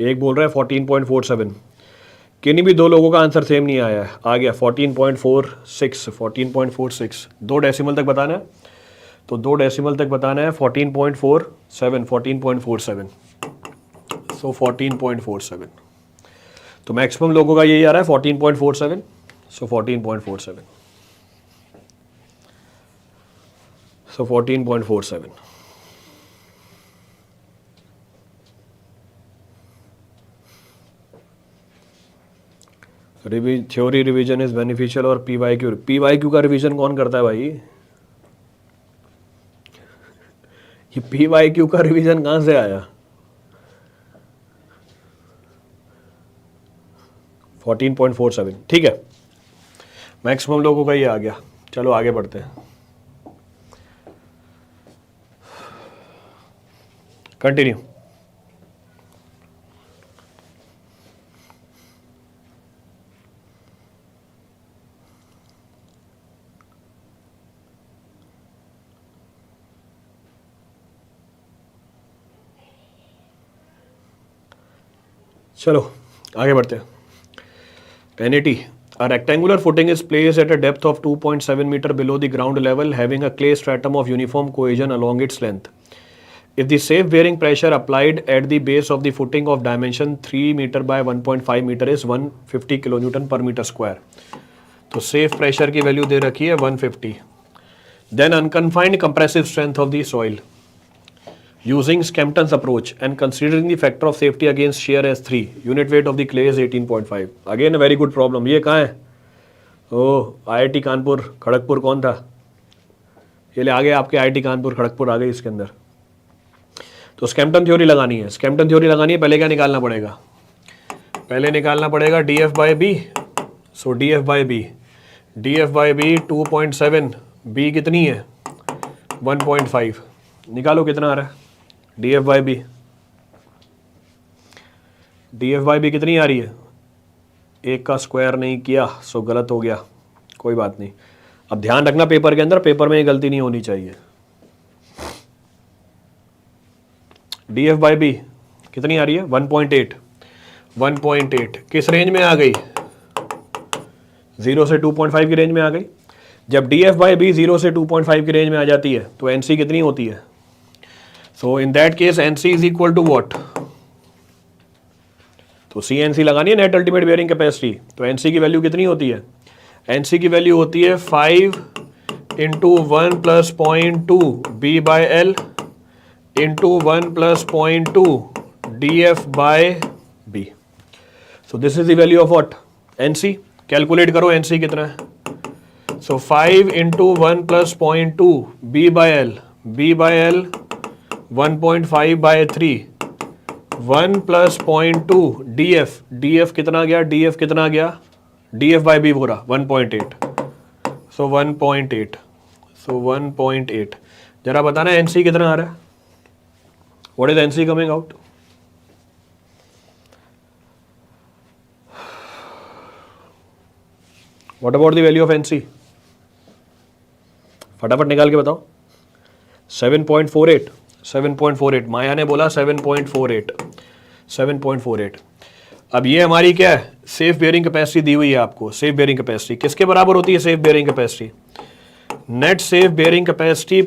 S1: एक बोल रहा है 14.47। किन्हीं भी दो लोगों का आंसर सेम नहीं आया है, आ गया 14.46, 14.46। 2 डेसिमल तक बताना है, तो 2 डेसिमल तक बताना है 14.47, 14.47, सो 14.47। तो मैक्सिमम लोगों का यही आ रहा है 14.47, सो 14.47, सो 14.47। थ्योरी रिवीजन इज बेनिफिशियल और पीवाईक्यू का रिवीजन कौन करता है भाई, ये पीवाईक्यू का रिवीजन कहां से आया। 14.47 ठीक है, मैक्सिमम लोगों का ये आ गया। चलो आगे बढ़ते हैं, कंटिन्यू। चलो आगे बढ़ते हैं। NAT, a rectangular footing is placed at a depth of 2.7 meter below the ground level, having a clay stratum of uniform cohesion along its length. If the safe bearing pressure applied at the base of the footing of dimension 3 meter by 1.5 meter is 150 kilonewton per meter square. तो safe pressure की value दे रखी है 150. Then unconfined compressive strength of the soil. Using Skempton's approach and considering the factor of safety against shear as 3, unit weight of the clay is 18.5. Again a very good problem. ये कहाँ है, ओह IIT Kanpur Kharagpur कौन था, ये ले आ गए आपके IIT Kanpur Kharagpur आ गई इसके अंदर। तो स्कैम्पटन थ्योरी लगानी है, स्कैम्पटन थ्योरी लगानी है, पहले क्या निकालना पड़ेगा, पहले निकालना पड़ेगा DF/B। सो DF/B, DF/B 2.7, B कितनी है 1.5, निकालो कितना आ रहा है DF/B, DF/B कितनी आ रही है, एक का स्क्वायर नहीं किया सो गलत हो गया, कोई बात नहीं। अब ध्यान रखना पेपर के अंदर, पेपर में ये गलती नहीं होनी चाहिए। DF/B कितनी आ रही है 1.8, 1.8 किस रेंज में आ गई, 0 से 2.5 की रेंज में आ गई। जब DF/B 0 से 2.5 की रेंज में आ जाती है तो NC कितनी होती है, so in that case NC is equal to what, तो CNC लगानी है नेट अल्टीमेट बेयरिंग कैपेसिटी, तो NC की वैल्यू कितनी होती है, NC की वैल्यू होती है 5 into 1 plus 0.2 B by L into 1 plus 0.2 D F by B. So this is the value of what? NC. Calculate करो एनसी कितना है. So 5 into 1 plus 0.2 B by L 1.5 by 3 1 plus 0.2 D F कितना गया? D F कितना गया? D F by B बोला 1.8. सो 1.8. सो 1.8. जरा बताना एनसी कितना आ रहा है? What is NC coming out? What about the value of NC? फटाफट निकाल के बताओ. 7.48. 7.48. माया ने बोला 7.48. 7.48. अब ये हमारी क्या है? सेफ बेयरिंग कैपेसिटी दी हुई है आपको. सेफ बेयरिंग कैपेसिटी किसके बराबर होती है? Safe bearing capacity net safe bearing capacity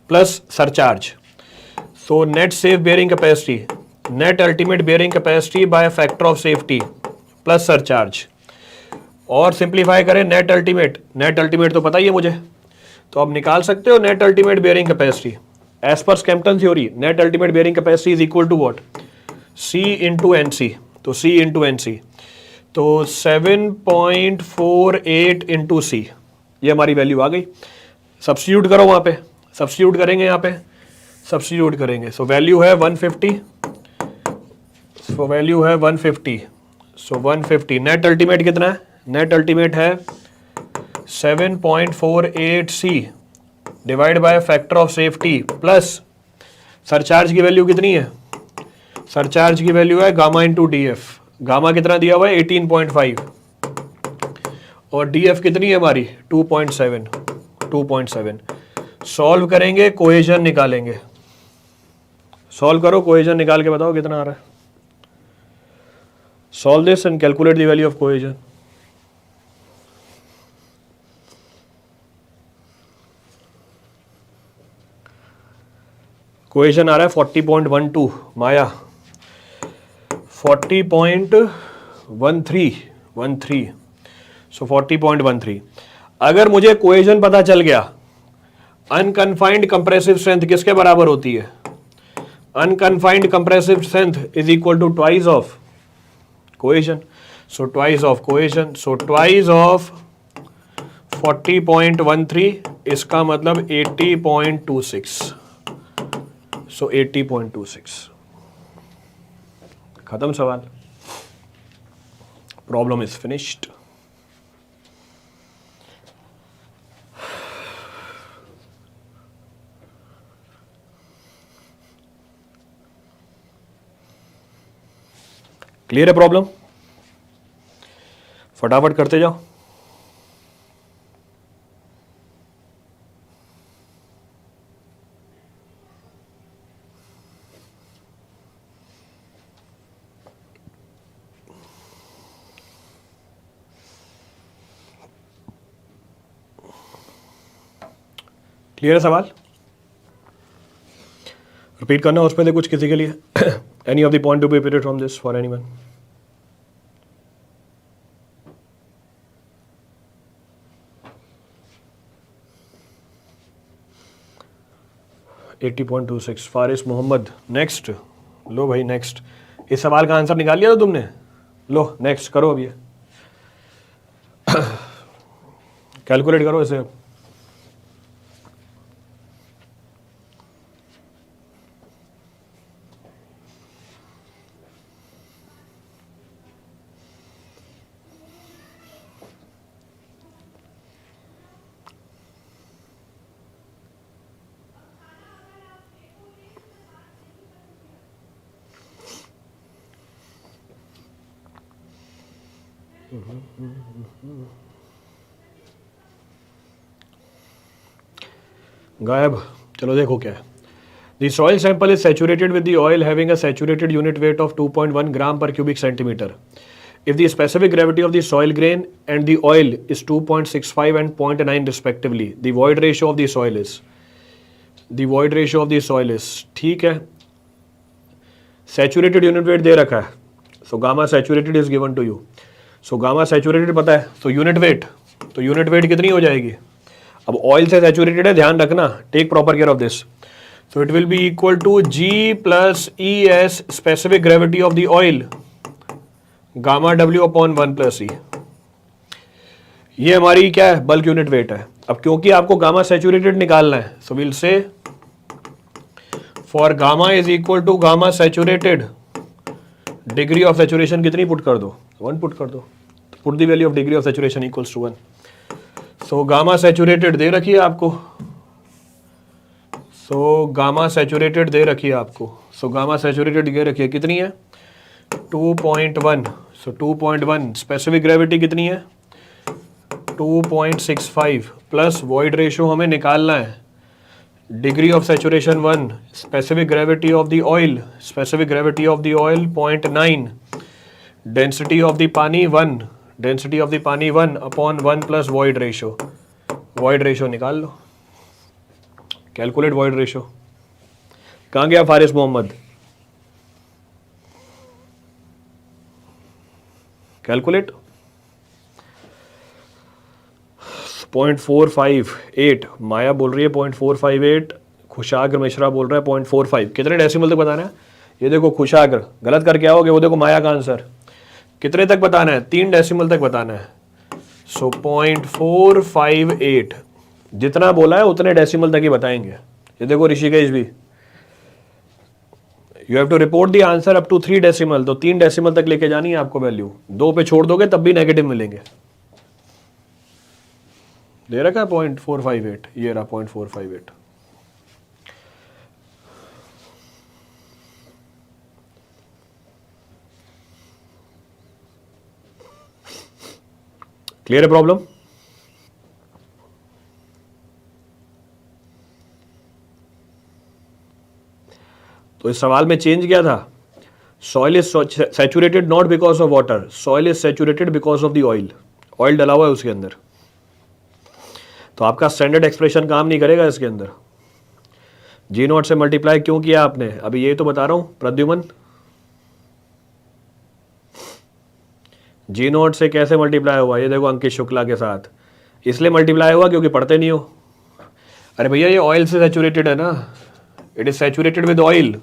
S1: plus surcharge. So net safe bearing capacity, net ultimate bearing capacity bye factor of safety plus surcharge. और सिंप्लीफाई करें net ultimate तो पता ही है मुझे, तो आप निकाल सकते हो net ultimate bearing capacity as per Skempton theory. Net ultimate bearing capacity is equal to what? C into N C. तो सी इंटू एन सी, तो 7.48 इंटू सी, ये हमारी वैल्यू आ गई. सब्स्टिट्यूट करो वहाँ पे, सब्स्टिट्यूट करेंगे यहाँ पे, सब्स्टिट्यूट करेंगे. सो वैल्यू है 150. सो वैल्यू है 150. सो 150. नेट अल्टीमेट कितना है? नेट अल्टीमेट है 7.48 C divide by factor of safety plus surcharge की वैल्यू कितनी है? सरचार्ज की वैल्यू है gamma into D F. Gamma कितना दिया हुआ है? 18.5. और डी एफ कितनी है हमारी? 2.7. सॉल्व करेंगे, कोहेजन निकालेंगे. सॉल्व करो, कोहेजन निकाल के बताओ कितना आ रहा है. Solve this and calculate the value of cohesion. Cohesion आ रहा है 40.12. माया 40.13. सो 40.13. अगर मुझे कोहेजन पता चल गया, अनकन्फाइंड कंप्रेसिव स्ट्रेंथ किसके बराबर होती है? Unconfined compressive strength is equal to twice of cohesion. So twice of cohesion. So twice of 40.13 इसका मतलब 80.26. सो 80.26. खत्म सवाल. Problem is finished. क्लियर है प्रॉब्लम? फटाफट करते जाओ. क्लियर है सवाल? रिपीट करना उसमें से कुछ किसी के लिए. Any of the point to be repeated from this for anyone? $80.26. Faris Mohammed. Next. लो भाई नेक्स्ट. इस सवाल का आंसर निकाल लिया था तुमने? लो नेक्स्ट करो. अब ये कैलकुलेट करो इसे. गायब. चलो देखो क्या है. The soil sample is saturated with the oil having a saturated unit weight of 2.1 gram per cubic centimeter. If the specific gravity of the soil grain and the oil is 2.65 and 0.9 respectively, the void ratio of the soil is. The void ratio of the soil is. ठीक है. Saturated unit weight दे रखा है. So gamma saturated is given to you. So gamma saturated पता है. So unit weight तो unit weight कितनी हो जाएगी? अब ऑयल से सैचुरेटेड है, ध्यान रखना, take proper care of this. So it will be equal to G plus E S specific gravity of the oil gamma W upon 1 plus E. ये हमारी क्या है? बल्क यूनिट वेट है। अब क्योंकि आपको गामा सैचुरेटेड निकालना है, so will say for gamma is equal to gamma saturated, degree of saturation कितनी पुट कर दो? 1 पुट कर दो। Put the value of degree of saturation equals to 1। So gamma saturated दे रखी है आपको, सो गामा सैचुरेटेड दे रखी है आपको, सो गामा सैचुरेटेड दे रखी है, कितनी है? 2.1। सो 2.1 स्पेसिफिक ग्रेविटी कितनी है? 2.65 प्लस वॉइड रेशियो हमें निकालना है, degree of saturation 1, specific gravity of the oil, specific gravity of the oil 0.9, density of the पानी 1, डेंसिटी ऑफ द पानी 1 upon 1 plus void ratio. Void ratio निकाल लो, कैलकुलेट वॉइड रेशियो। कहाँ गया Faris Mohammad? Calculate. 0.458, माया बोल रही है 0.458, खुशाग्र मिश्रा बोल रहा है 0.45। कितने डेसिमल तक बताना है? ये देखो खुशाग्र गलत करके आओगे, वो देखो माया का आंसर कितने तक बताना है? 3 डेसिमल तक बताना है। सो 0.458 जितना बोला है उतने डेसिमल तक ही बताएंगे। ये देखो ऋषिकेश भी, you have to report the answer up to 3 decimal, तो 3 डेसिमल तक लेके जानी है आपको वैल्यू। 2 पे छोड़ दोगे तब भी नेगेटिव मिलेंगे। दे रखा है 0.458, ये रहा 0.458। क्लियर है प्रॉब्लम? तो इस सवाल में चेंज क्या था? Soil is saturated not because of water, soil is saturated because of the oil. Oil डला हुआ है उसके अंदर, तो आपका स्टैंडर्ड एक्सप्रेशन काम नहीं करेगा इसके अंदर। जी नॉट से मल्टीप्लाई क्यों किया आपने? अभी ये तो बता रहा हूं प्रद्युमन, जी नॉट से कैसे मल्टीप्लाई हुआ? ये देखो अंकित शुक्ला के साथ, इसलिए मल्टीप्लाई हुआ क्योंकि पढ़ते नहीं हो। अरे भैया ये ऑयल से सैचुरेटेड है ना, it is saturated with oil.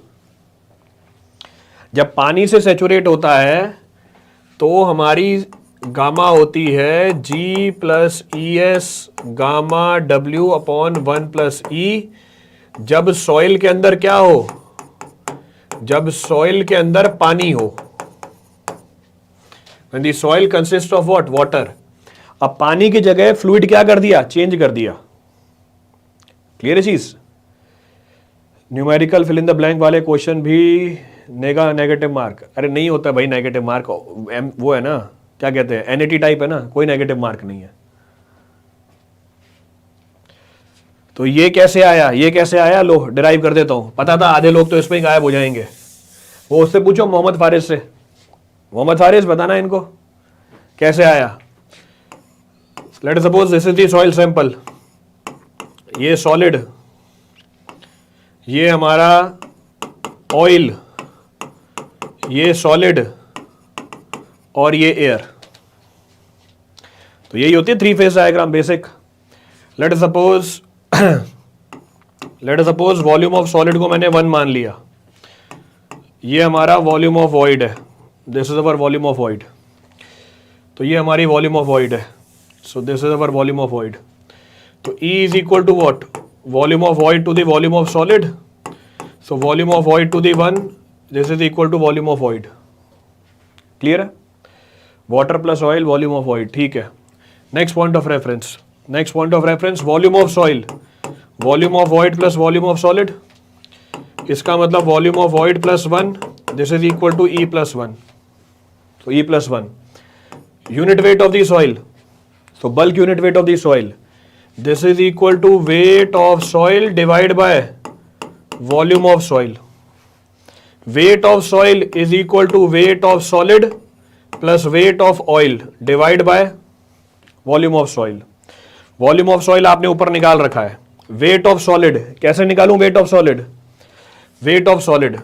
S1: जब पानी से सैचुरेट होता है तो हमारी गामा होती है G plus E S gamma W upon 1 plus E. जब सॉइल के अंदर क्या हो? जब सॉइल के अंदर पानी हो, when the soil consists of what? water। अब पानी की जगह फ्लूइड क्या कर दिया? चेंज कर दिया। क्लियर है चीज? Numerical fill in the blank वाले क्वेश्चन भी नेगेटिव मार्क? अरे नहीं होता भाई नेगेटिव मार्क, वो है ना क्या कहते हैं, एनएटी टाइप है ना, कोई नेगेटिव मार्क नहीं है। तो ये कैसे आया? ये कैसे आया? लो डिराइव कर देता हूं। पता था आधे लोग तो इसमें ही गायब हो जाएंगे। वो उससे पूछो मोहम्मद फारिस से। मोहम्मद फारिस बताना इनको कैसे आया। Let suppose this is the soil sample, ये सॉलिड, ये हमारा ऑयल, ये सॉलिड और ये एयर। तो यही होती है 3 phase diagram basic. Let suppose volume of solid को मैंने 1 मान लिया, ये हमारा वॉल्यूम ऑफ वॉइड है, this is our volume of void. तो ये हमारी वॉल्यूम ऑफ वॉइड है, so this is our volume of void. तो E is equal to what? Volume of void to the volume of solid. So volume of void to the 1, this is equal to volume of void. Clear है? Water plus oil, volume of void. ठीक है, next point of reference, next point of reference volume of soil, volume of void plus volume of solid. इसका मतलब volume of void plus 1, this is equal to E plus 1। तो E plus 1। Unit weight of the soil, so bulk unit weight of the soil, this is equal to weight of soil divide by volume of soil. Weight of soil is equal to weight of solid plus weight of oil divide by volume of soil. Volume of soil आपने ऊपर निकाल रखा है। Wait of solid कैसे निकालूं? Weight of solid, weight of solid,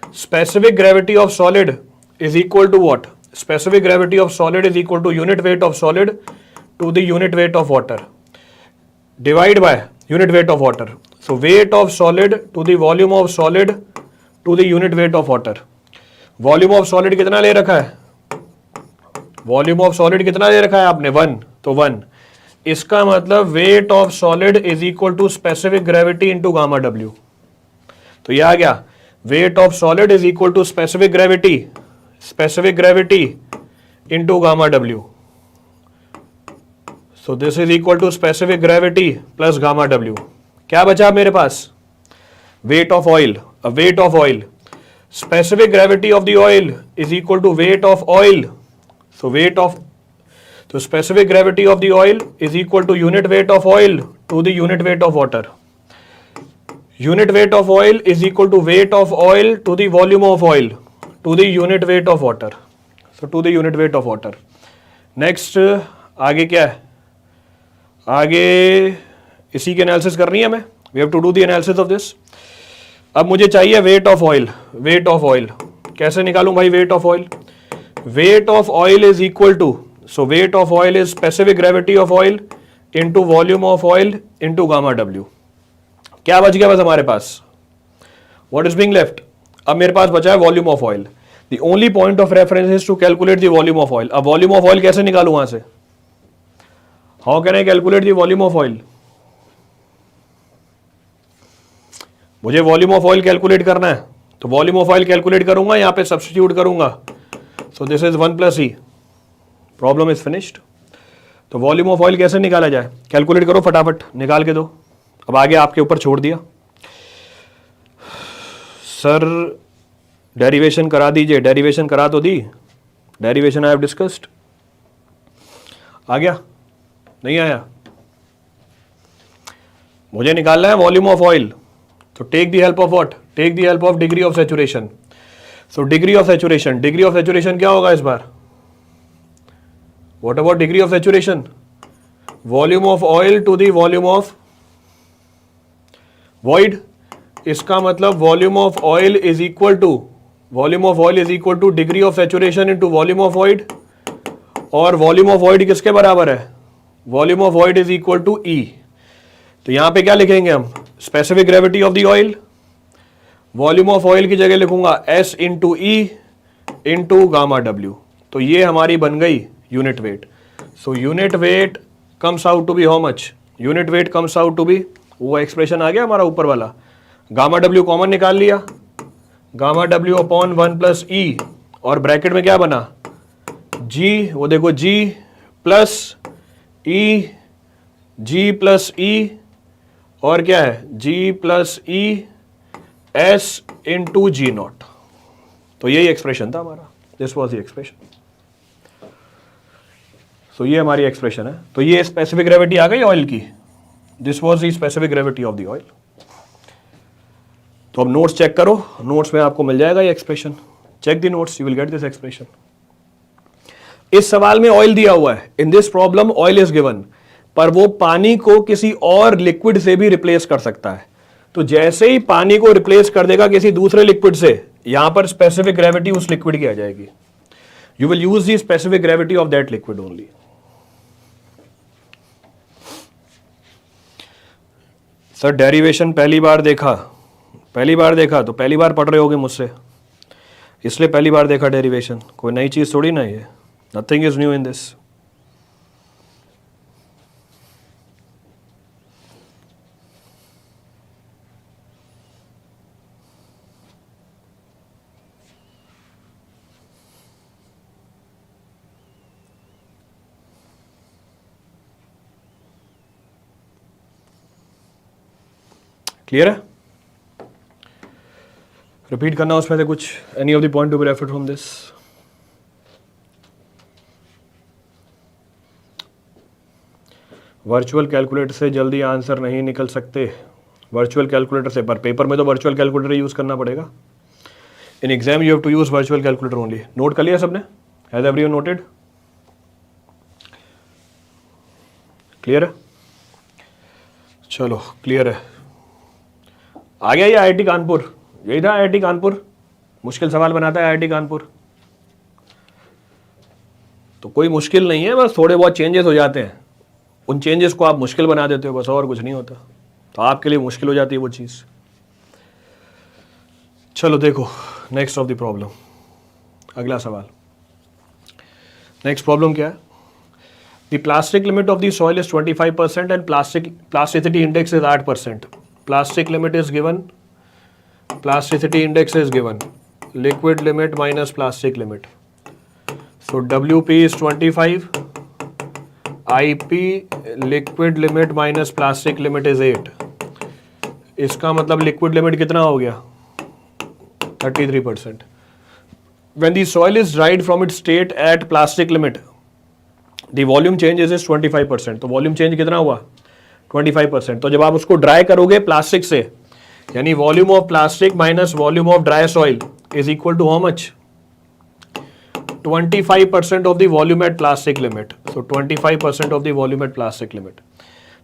S1: specific gravity of solid is equal to what? Specific gravity of solid is equal to unit weight of solid to the unit weight of water. Divide by unit weight of water. So weight of solid to the volume of solid to the unit weight of water. Volume of solid कितना ले रखा है? Volume of solid कितना ले रखा है आपने? 1. तो 1. इसका मतलब weight of solid is equal to specific gravity into gamma W. तो ये आ गया. Weight of solid is equal to specific gravity into gamma W. So this is equal to specific gravity plus gamma W. क्या बचा मेरे पास? Weight of oil. A weight of oil. Specific gravity of the oil is equal to weight of oil. So specific gravity of the oil is equal to unit weight of oil to the unit weight of water. Unit weight of oil is equal to weight of oil to the volume of oil to the unit weight of water. So to the unit weight of water. Next आगे क्या है? आगे इसी की analysis करनी है हमें. We have to do the analysis of this. अब मुझे चाहिए weight of oil. Weight of oil कैसे निकालूं भाई? weight of oil. Weight of oil is equal to, so weight of oil is specific gravity of oil into volume of oil into gamma W. क्या बच गया बस हमारे पास? What is being left? अब मेरे पास बचा है volume of oil. The only point of reference is to calculate the volume of oil. अब volume of oil कैसे निकालूं वहां से? How can I calculate the volume of oil? मुझे वॉल्यूम ऑफ ऑयल कैलकुलेट करना है, तो वॉल्यूम ऑफ ऑयल कैलकुलेट करूंगा, यहां पे सब्स्टिट्यूट करूंगा. सो this is 1 + E. Problem is finished. तो वॉल्यूम ऑफ ऑयल कैसे निकाला जाए? कैलकुलेट करो फटाफट, निकाल के दो. अब आगे आपके ऊपर छोड़ दिया. सर डेरिवेशन करा दीजिए. डेरिवेशन करा तो दी. Derivation I have discussed. आ गया? नहीं आया? मुझे निकालना है volume of oil. So take the help of what? Take the help of degree of saturation. So degree of saturation. Degree of saturation क्या होगा इस बार? What about degree of saturation? Volume of oil to the volume of void. इसका मतलब volume of oil is equal to degree of saturation into volume of void. और volume of void किसके बराबर है? Volume of void is equal to E. तो यहां पे क्या लिखेंगे हम? Specific gravity of the oil. Volume of oil की जगह लिखूंगा S into E into gamma W. तो ये हमारी बन गई unit weight. So unit weight comes out to be how much? Unit weight comes out to be, वो expression आ गया हमारा ऊपर वाला. गामा W कॉमन निकाल लिया. गामा W अपॉन 1 + E और ब्रैकेट में क्या बना? G. वो देखो G प्लस E और क्या है? G + E S into G0. तो यही एक्सप्रेशन था हमारा. This was the expression. सो ये हमारी एक्सप्रेशन है. तो ये स्पेसिफिक ग्रेविटी आ गई ऑयल की. This was the specific gravity of the oil. तो अब नोट्स चेक करो. नोट्स में आपको मिल जाएगा ये expression. Check the notes, you will get this expression. इस सवाल में ऑयल दिया हुआ है. In this problem oil is given, पर वो पानी को किसी और लिक्विड से भी रिप्लेस कर सकता है. तो जैसे ही पानी को रिप्लेस कर देगा किसी दूसरे लिक्विड से, यहां पर स्पेसिफिक ग्रेविटी उस लिक्विड की आ जाएगी. You will use the specific gravity of that liquid only. Sir derivation पहली बार देखा तो पहली बार पढ़ रहे होगे मुझसे, इसलिए पहली बार देखा डेरिवेशन. कोई नई चीज थोड़ी ना ये. Nothing is new in this. Clear है? रिपीट करना उसमें से कुछ? Any of the point to be referred from this? Virtual calculator से जल्दी आंसर नहीं निकल सकते. वर्चुअल कैलकुलेटर से, पर पेपर में तो वर्चुअल कैलकुलेटर यूज करना पड़ेगा. In exam you have to use virtual calculator only. Note कर लिया सबने? Has everyone noted? क्लियर है? चलो क्लियर है. आ गया ये IIT कानपुर. यही था IIT कानपुर. मुश्किल सवाल बनाता है IIT कानपुर. तो कोई मुश्किल नहीं है, बस थोड़े बहुत चेंजेस हो जाते हैं. उन चेंजेस को आप मुश्किल बना देते हो, बस और कुछ नहीं होता। तो आपके लिए मुश्किल हो जाती है वो चीज़। चलो देखो नेक्स्ट ऑफ द प्रॉब्लम, अगला सवाल। नेक्स्ट प्रॉब्लम क्या है? The plastic limit of the soil is 25% and plasticity index is 8%. Plastic limit is given, plasticity index is given, liquid limit minus plastic limit. So WP is 25, IP liquid limit minus plastic limit is 8. इसका मतलब liquid limit कितना हो गया? 33%. When the soil is dried from its state at plastic limit, the volume change is 25%. तो volume change कितना हुआ? 25%. तो जब आप उसको ड्राई करोगे प्लास्टिक से, यानी volume of plastic minus volume of dry soil is equal to how much? 25% of the volume at plastic limit. So 25% of the volume at plastic limit.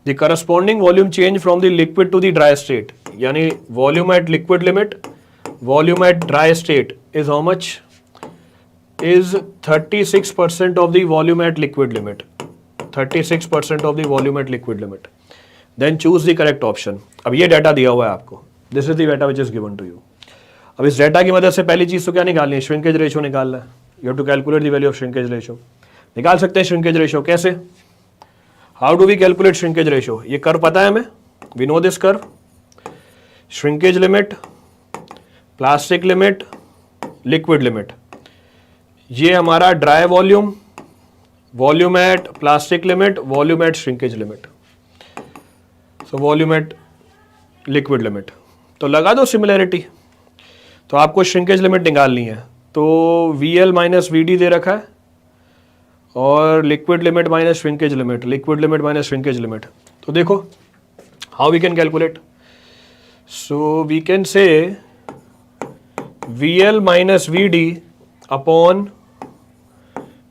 S1: The corresponding volume change from the liquid to the dry state, यानी volume at liquid limit, volume at dry state is how much? Is 36% of the volume at liquid limit. 36% of the volume at liquid limit. Then choose the correct option. अब ये data दिया हुआ है आपको, this is the data which is given to you. अब इस data की मदद से पहली चीज तो क्या निकालनी है? श्रिंकेज रेशियो निकालना है. You have to calculate the value of shrinkage ratio. निकाल सकते हैं श्रिंकेज रेशियो. कैसे? How do we calculate shrinkage ratio? ये कर्व पता है हमें, we know this curve. Shrinkage limit, plastic limit, liquid limit. ये हमारा dry volume, volume at plastic limit, volume at shrinkage limit. So volume at liquid limit. तो लगा दो similarity. तो आपको श्रिंकेज लिमिट निकालनी है, तो VL माइनस VD दे रखा है और liquid limit minus shrinkage limit, liquid limit minus shrinkage limit. तो देखो how we can calculate. So we can say VL minus VD upon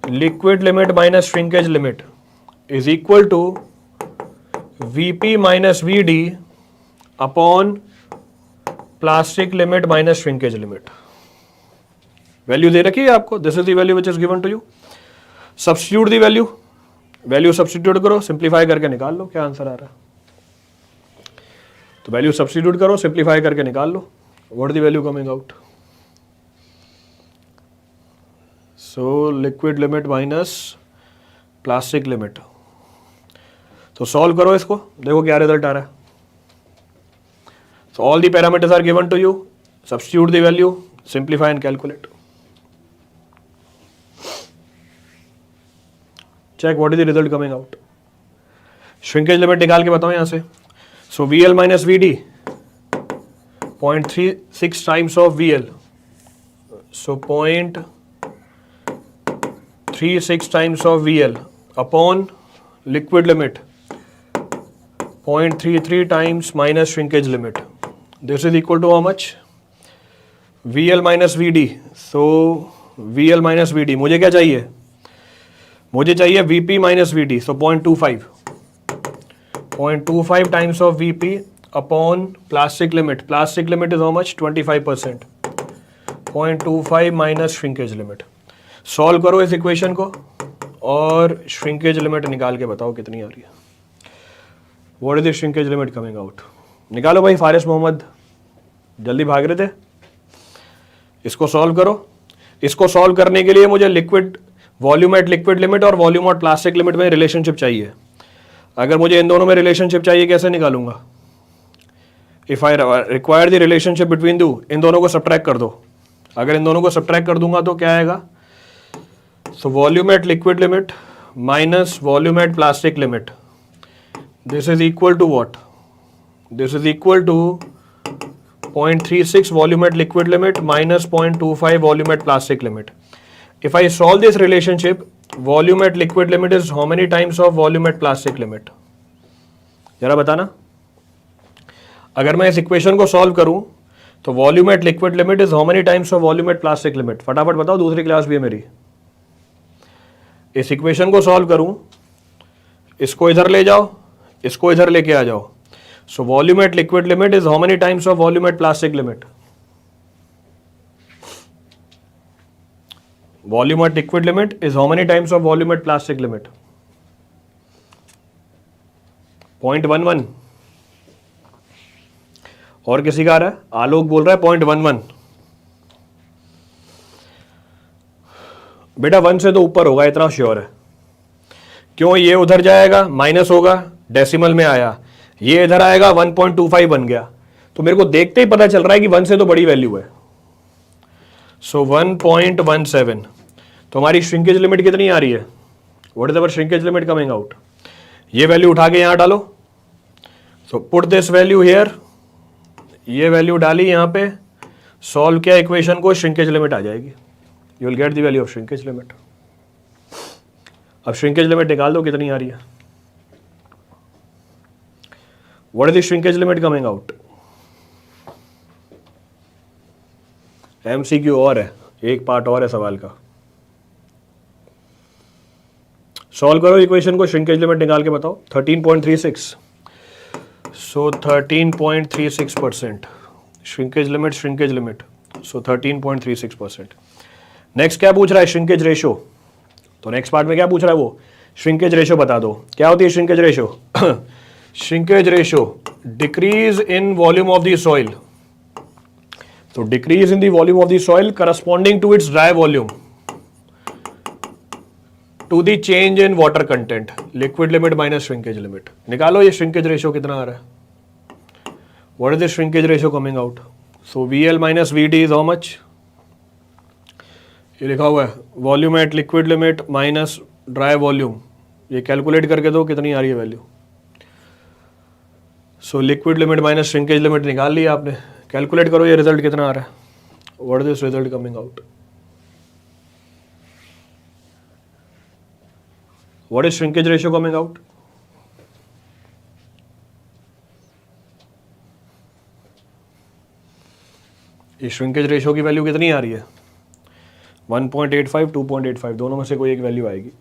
S1: liquid limit minus shrinkage limit is equal to VP minus VD upon plastic limit minus shrinkage limit. Value दे रखी है आपको, this is the value which is given to you. Substitute the value, value substitute करो, simplify करके निकाल लो क्या answer आ रहा है. तो वैल्यू सब्स्टिट्यूट करो, सिंप्लीफाई करके निकाल लो. What the value coming out? So liquid limit minus plastic limit. तो सॉल्व करो इसको, देखो क्या रिजल्ट आ रहा है. So all the parameters are given to you. Substitute the value, simplify and calculate. Check what is the result coming out. Shrinkage limit निकाल के बताओ यहाँ से. So VL minus VD 0.36 times of VL. So 0.36 times of VL upon liquid limit 0.33 times minus shrinkage limit. This is equal to how much? VL minus VD. So VL minus VD. मुझे क्या चाहिए? मुझे चाहिए VP minus VD. So 0.25. 0.25 times of VP upon plastic limit. Plastic limit is how much? 25%. 0.25 minus shrinkage limit. Solve करो इस equation को और shrinkage limit निकाल के बताओ कितनी आ रही है. What is the shrinkage limit coming out? निकालो भाई. फारिस मोहम्मद जल्दी भाग रहे थे. इसको सॉल्व करो. इसको सॉल्व करने के लिए मुझे liquid volume at liquid limit और वॉल्यूम एट प्लास्टिक लिमिट में रिलेशनशिप चाहिए. अगर मुझे इन दोनों में रिलेशनशिप चाहिए कैसे निकालूंगा? If I require the relationship between दो, इन दोनों को सब्ट्रैक्ट कर दो. अगर इन दोनों को सब्ट्रैक्ट कर दूंगा तो क्या आएगा? सो volume at liquid limit minus volume at plastic limit. This is equal to what? This is equal to 0.36 volume at liquid limit minus 0.25 volume at plastic limit. If I solve this relationship, volume at liquid limit is how many times of volume at plastic limit? जरा बताना. अगर मैं इस equation को solve करूं तो volume at liquid limit is how many times of volume at plastic limit. फटाफट बताओ, दूसरी क्लास भी है मेरी. इस इक्वेशन को सॉल्व करूं, इसको इधर ले जाओ, इसको इधर लेके आ जाओ. सो volume at liquid limit is how many times of volume at plastic limit. Volume at liquid limit is how many times of volume at plastic limit. 0.11। और किसी का आ रहा है? आलोक बोल रहा है 0.11। बेटा 1 से तो ऊपर होगा, इतना श्योर है। क्यों? ये उधर जाएगा माइनस होगा, डेसिमल में आया, ये इधर आएगा 1.25 बन गया। तो मेरे को देखते ही पता चल रहा है कि 1 से तो बड़ी वैल्यू है। सो 1.17। तो हमारी श्रिंकेज लिमिट कितनी आ रही है? What is our shrinkage limit coming out? ये वैल्यू उठा के यहां डालो। So put this value here, ये वैल्यू डाली यहां पे, सॉल्व किया इक्वेशन को, श्रिंकेज लिमिट आ जाएगी। You will get the value of shrinkage limit. अब श्रिंकेज लिमिट निकाल दो कितनी आ रही है। What is the shrinkage limit coming out? MCQ और है, एक पार्ट और है सवाल का। सॉल्व करो इक्वेशन को, श्रिंकेज लिमिट निकाल के बताओ। 13.36। सो 13.36%। श्रिंकेज लिमिट, श्रिंकेज लिमिट, सो 13.36%। नेक्स्ट क्या पूछ रहा है? Shrinkage ratio. तो नेक्स्ट पार्ट में क्या पूछ रहा है वो? श्रिंकेज रेशो बता दो। क्या होती है shrinkage ratio? Shrinkage ratio, decrease in volume of the soil. तो decrease in the volume of the soil corresponding to its dry volume to the change in water content. Liquid limit minus shrinkage limit. निकालो ये shrinkage ratio कितना आ रहा है। What is the shrinkage ratio coming out? So VL minus VD is how much? ये लिखा हुआ है volume at liquid limit minus dry volume. ये कैलकुलेट करके दो कितनी आ रही है वैल्यू। सो liquid limit minus shrinkage limit निकाल लिया आपने, कैलकुलेट करो ये रिजल्ट कितना आ रहा है। What is this result coming out? What is shrinkage ratio coming out? ये श्रिंकेज रेशियो की वैल्यू कितनी आ रही है? 1.85, 2.85, दोनों में से कोई एक वैल्यू आएगी।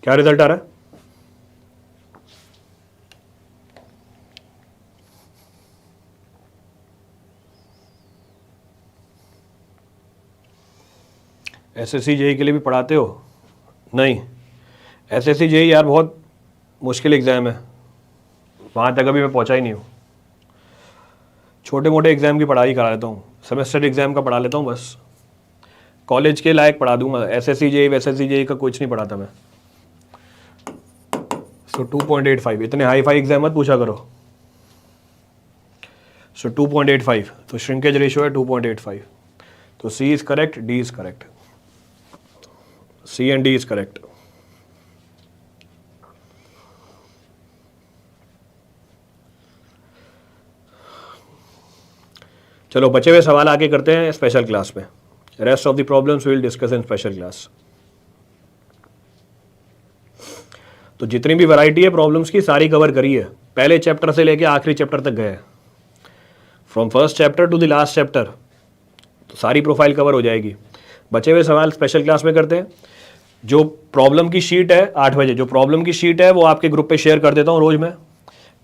S1: क्या रिजल्ट आ रहा है? SSC JEE के लिए भी पढ़ाते हो? नहीं, SSC JEE यार बहुत मुश्किल एग्ज़ाम है, वहाँ तक अभी मैं पहुँचा ही नहीं हूँ। छोटे मोटे एग्ज़ाम की पढ़ाई करा लेता हूँ, सेमेस्टर एग्ज़ाम का पढ़ा लेता हूँ बस। कॉलेज के लायक पढ़ा दूंगा, SSC JEE का कुछ नहीं पढ़ाता मैं। सो 2.85, इतने हाई फाई एग्जाम मत पूछा करो। सो 2.85, तो श्रिंकेज रेशियो है 2.85। तो C is correct, D is correct, C and D is correct. चलो बचे हुए सवाल आगे करते हैं स्पेशल क्लास में। Rest of the problems will discuss in special class. तो जितनी भी वैरायटी है प्रॉब्लम्स की सारी कवर करी है, पहले चैप्टर से लेके आखिरी चैप्टर तक गए, from first chapter two the last chapter, तो सारी प्रोफाइल कवर हो जाएगी। बचे हुए सवाल स्पेशल क्लास में करते हैं। जो प्रॉब्लम की शीट है 8 बजे, जो प्रॉब्लम की शीट है वो आपके ग्रुप पे शेयर कर देता हूँ रोज मैं।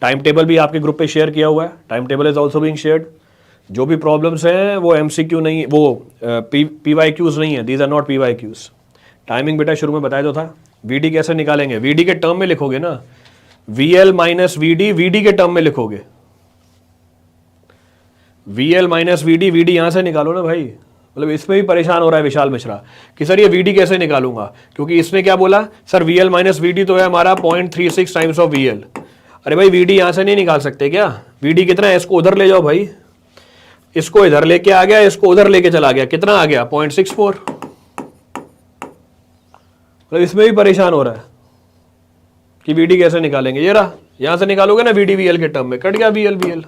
S1: टाइम टेबल भी आपके ग्रुप पे शेयर किया हुआ है, time table is also being shared. जो भी प्रॉब्लम्स हैं वो MCQ नहीं, वो PYQs नहीं है, these are not PYQs। Timing बेटा शुरू में बताया तो था। VD कैसे निकालेंगे? VD के टर्म में लिखोगे ना, VL माइनस VD, VD के टर्म में लिखोगे। VL माइनस VD यहां से निकालो ना भाई। मतलब इसमें भी परेशान हो रहा है विशाल मिश्रा कि सर ये VD कैसे निकालूंगा, क्योंकि इसने क्या बोला सर VL माइनस VD तो है हमारा 0.36 टाइम्स ऑफ VL। अरे भाई VD यहां से नहीं निकाल सकते क्या? VD कितना है? इसको उधर ले जाओ भाई, इसको इधर लेके आ गया, इसको उधर लेके चला गया, कितना आ गया? 0.64। मतलब इसमें भी परेशान हो रहा है कि VD कैसे निकालेंगे। ये रहा, यहां से निकालोगे ना VD VL के टर्म में, कट गया VL VL।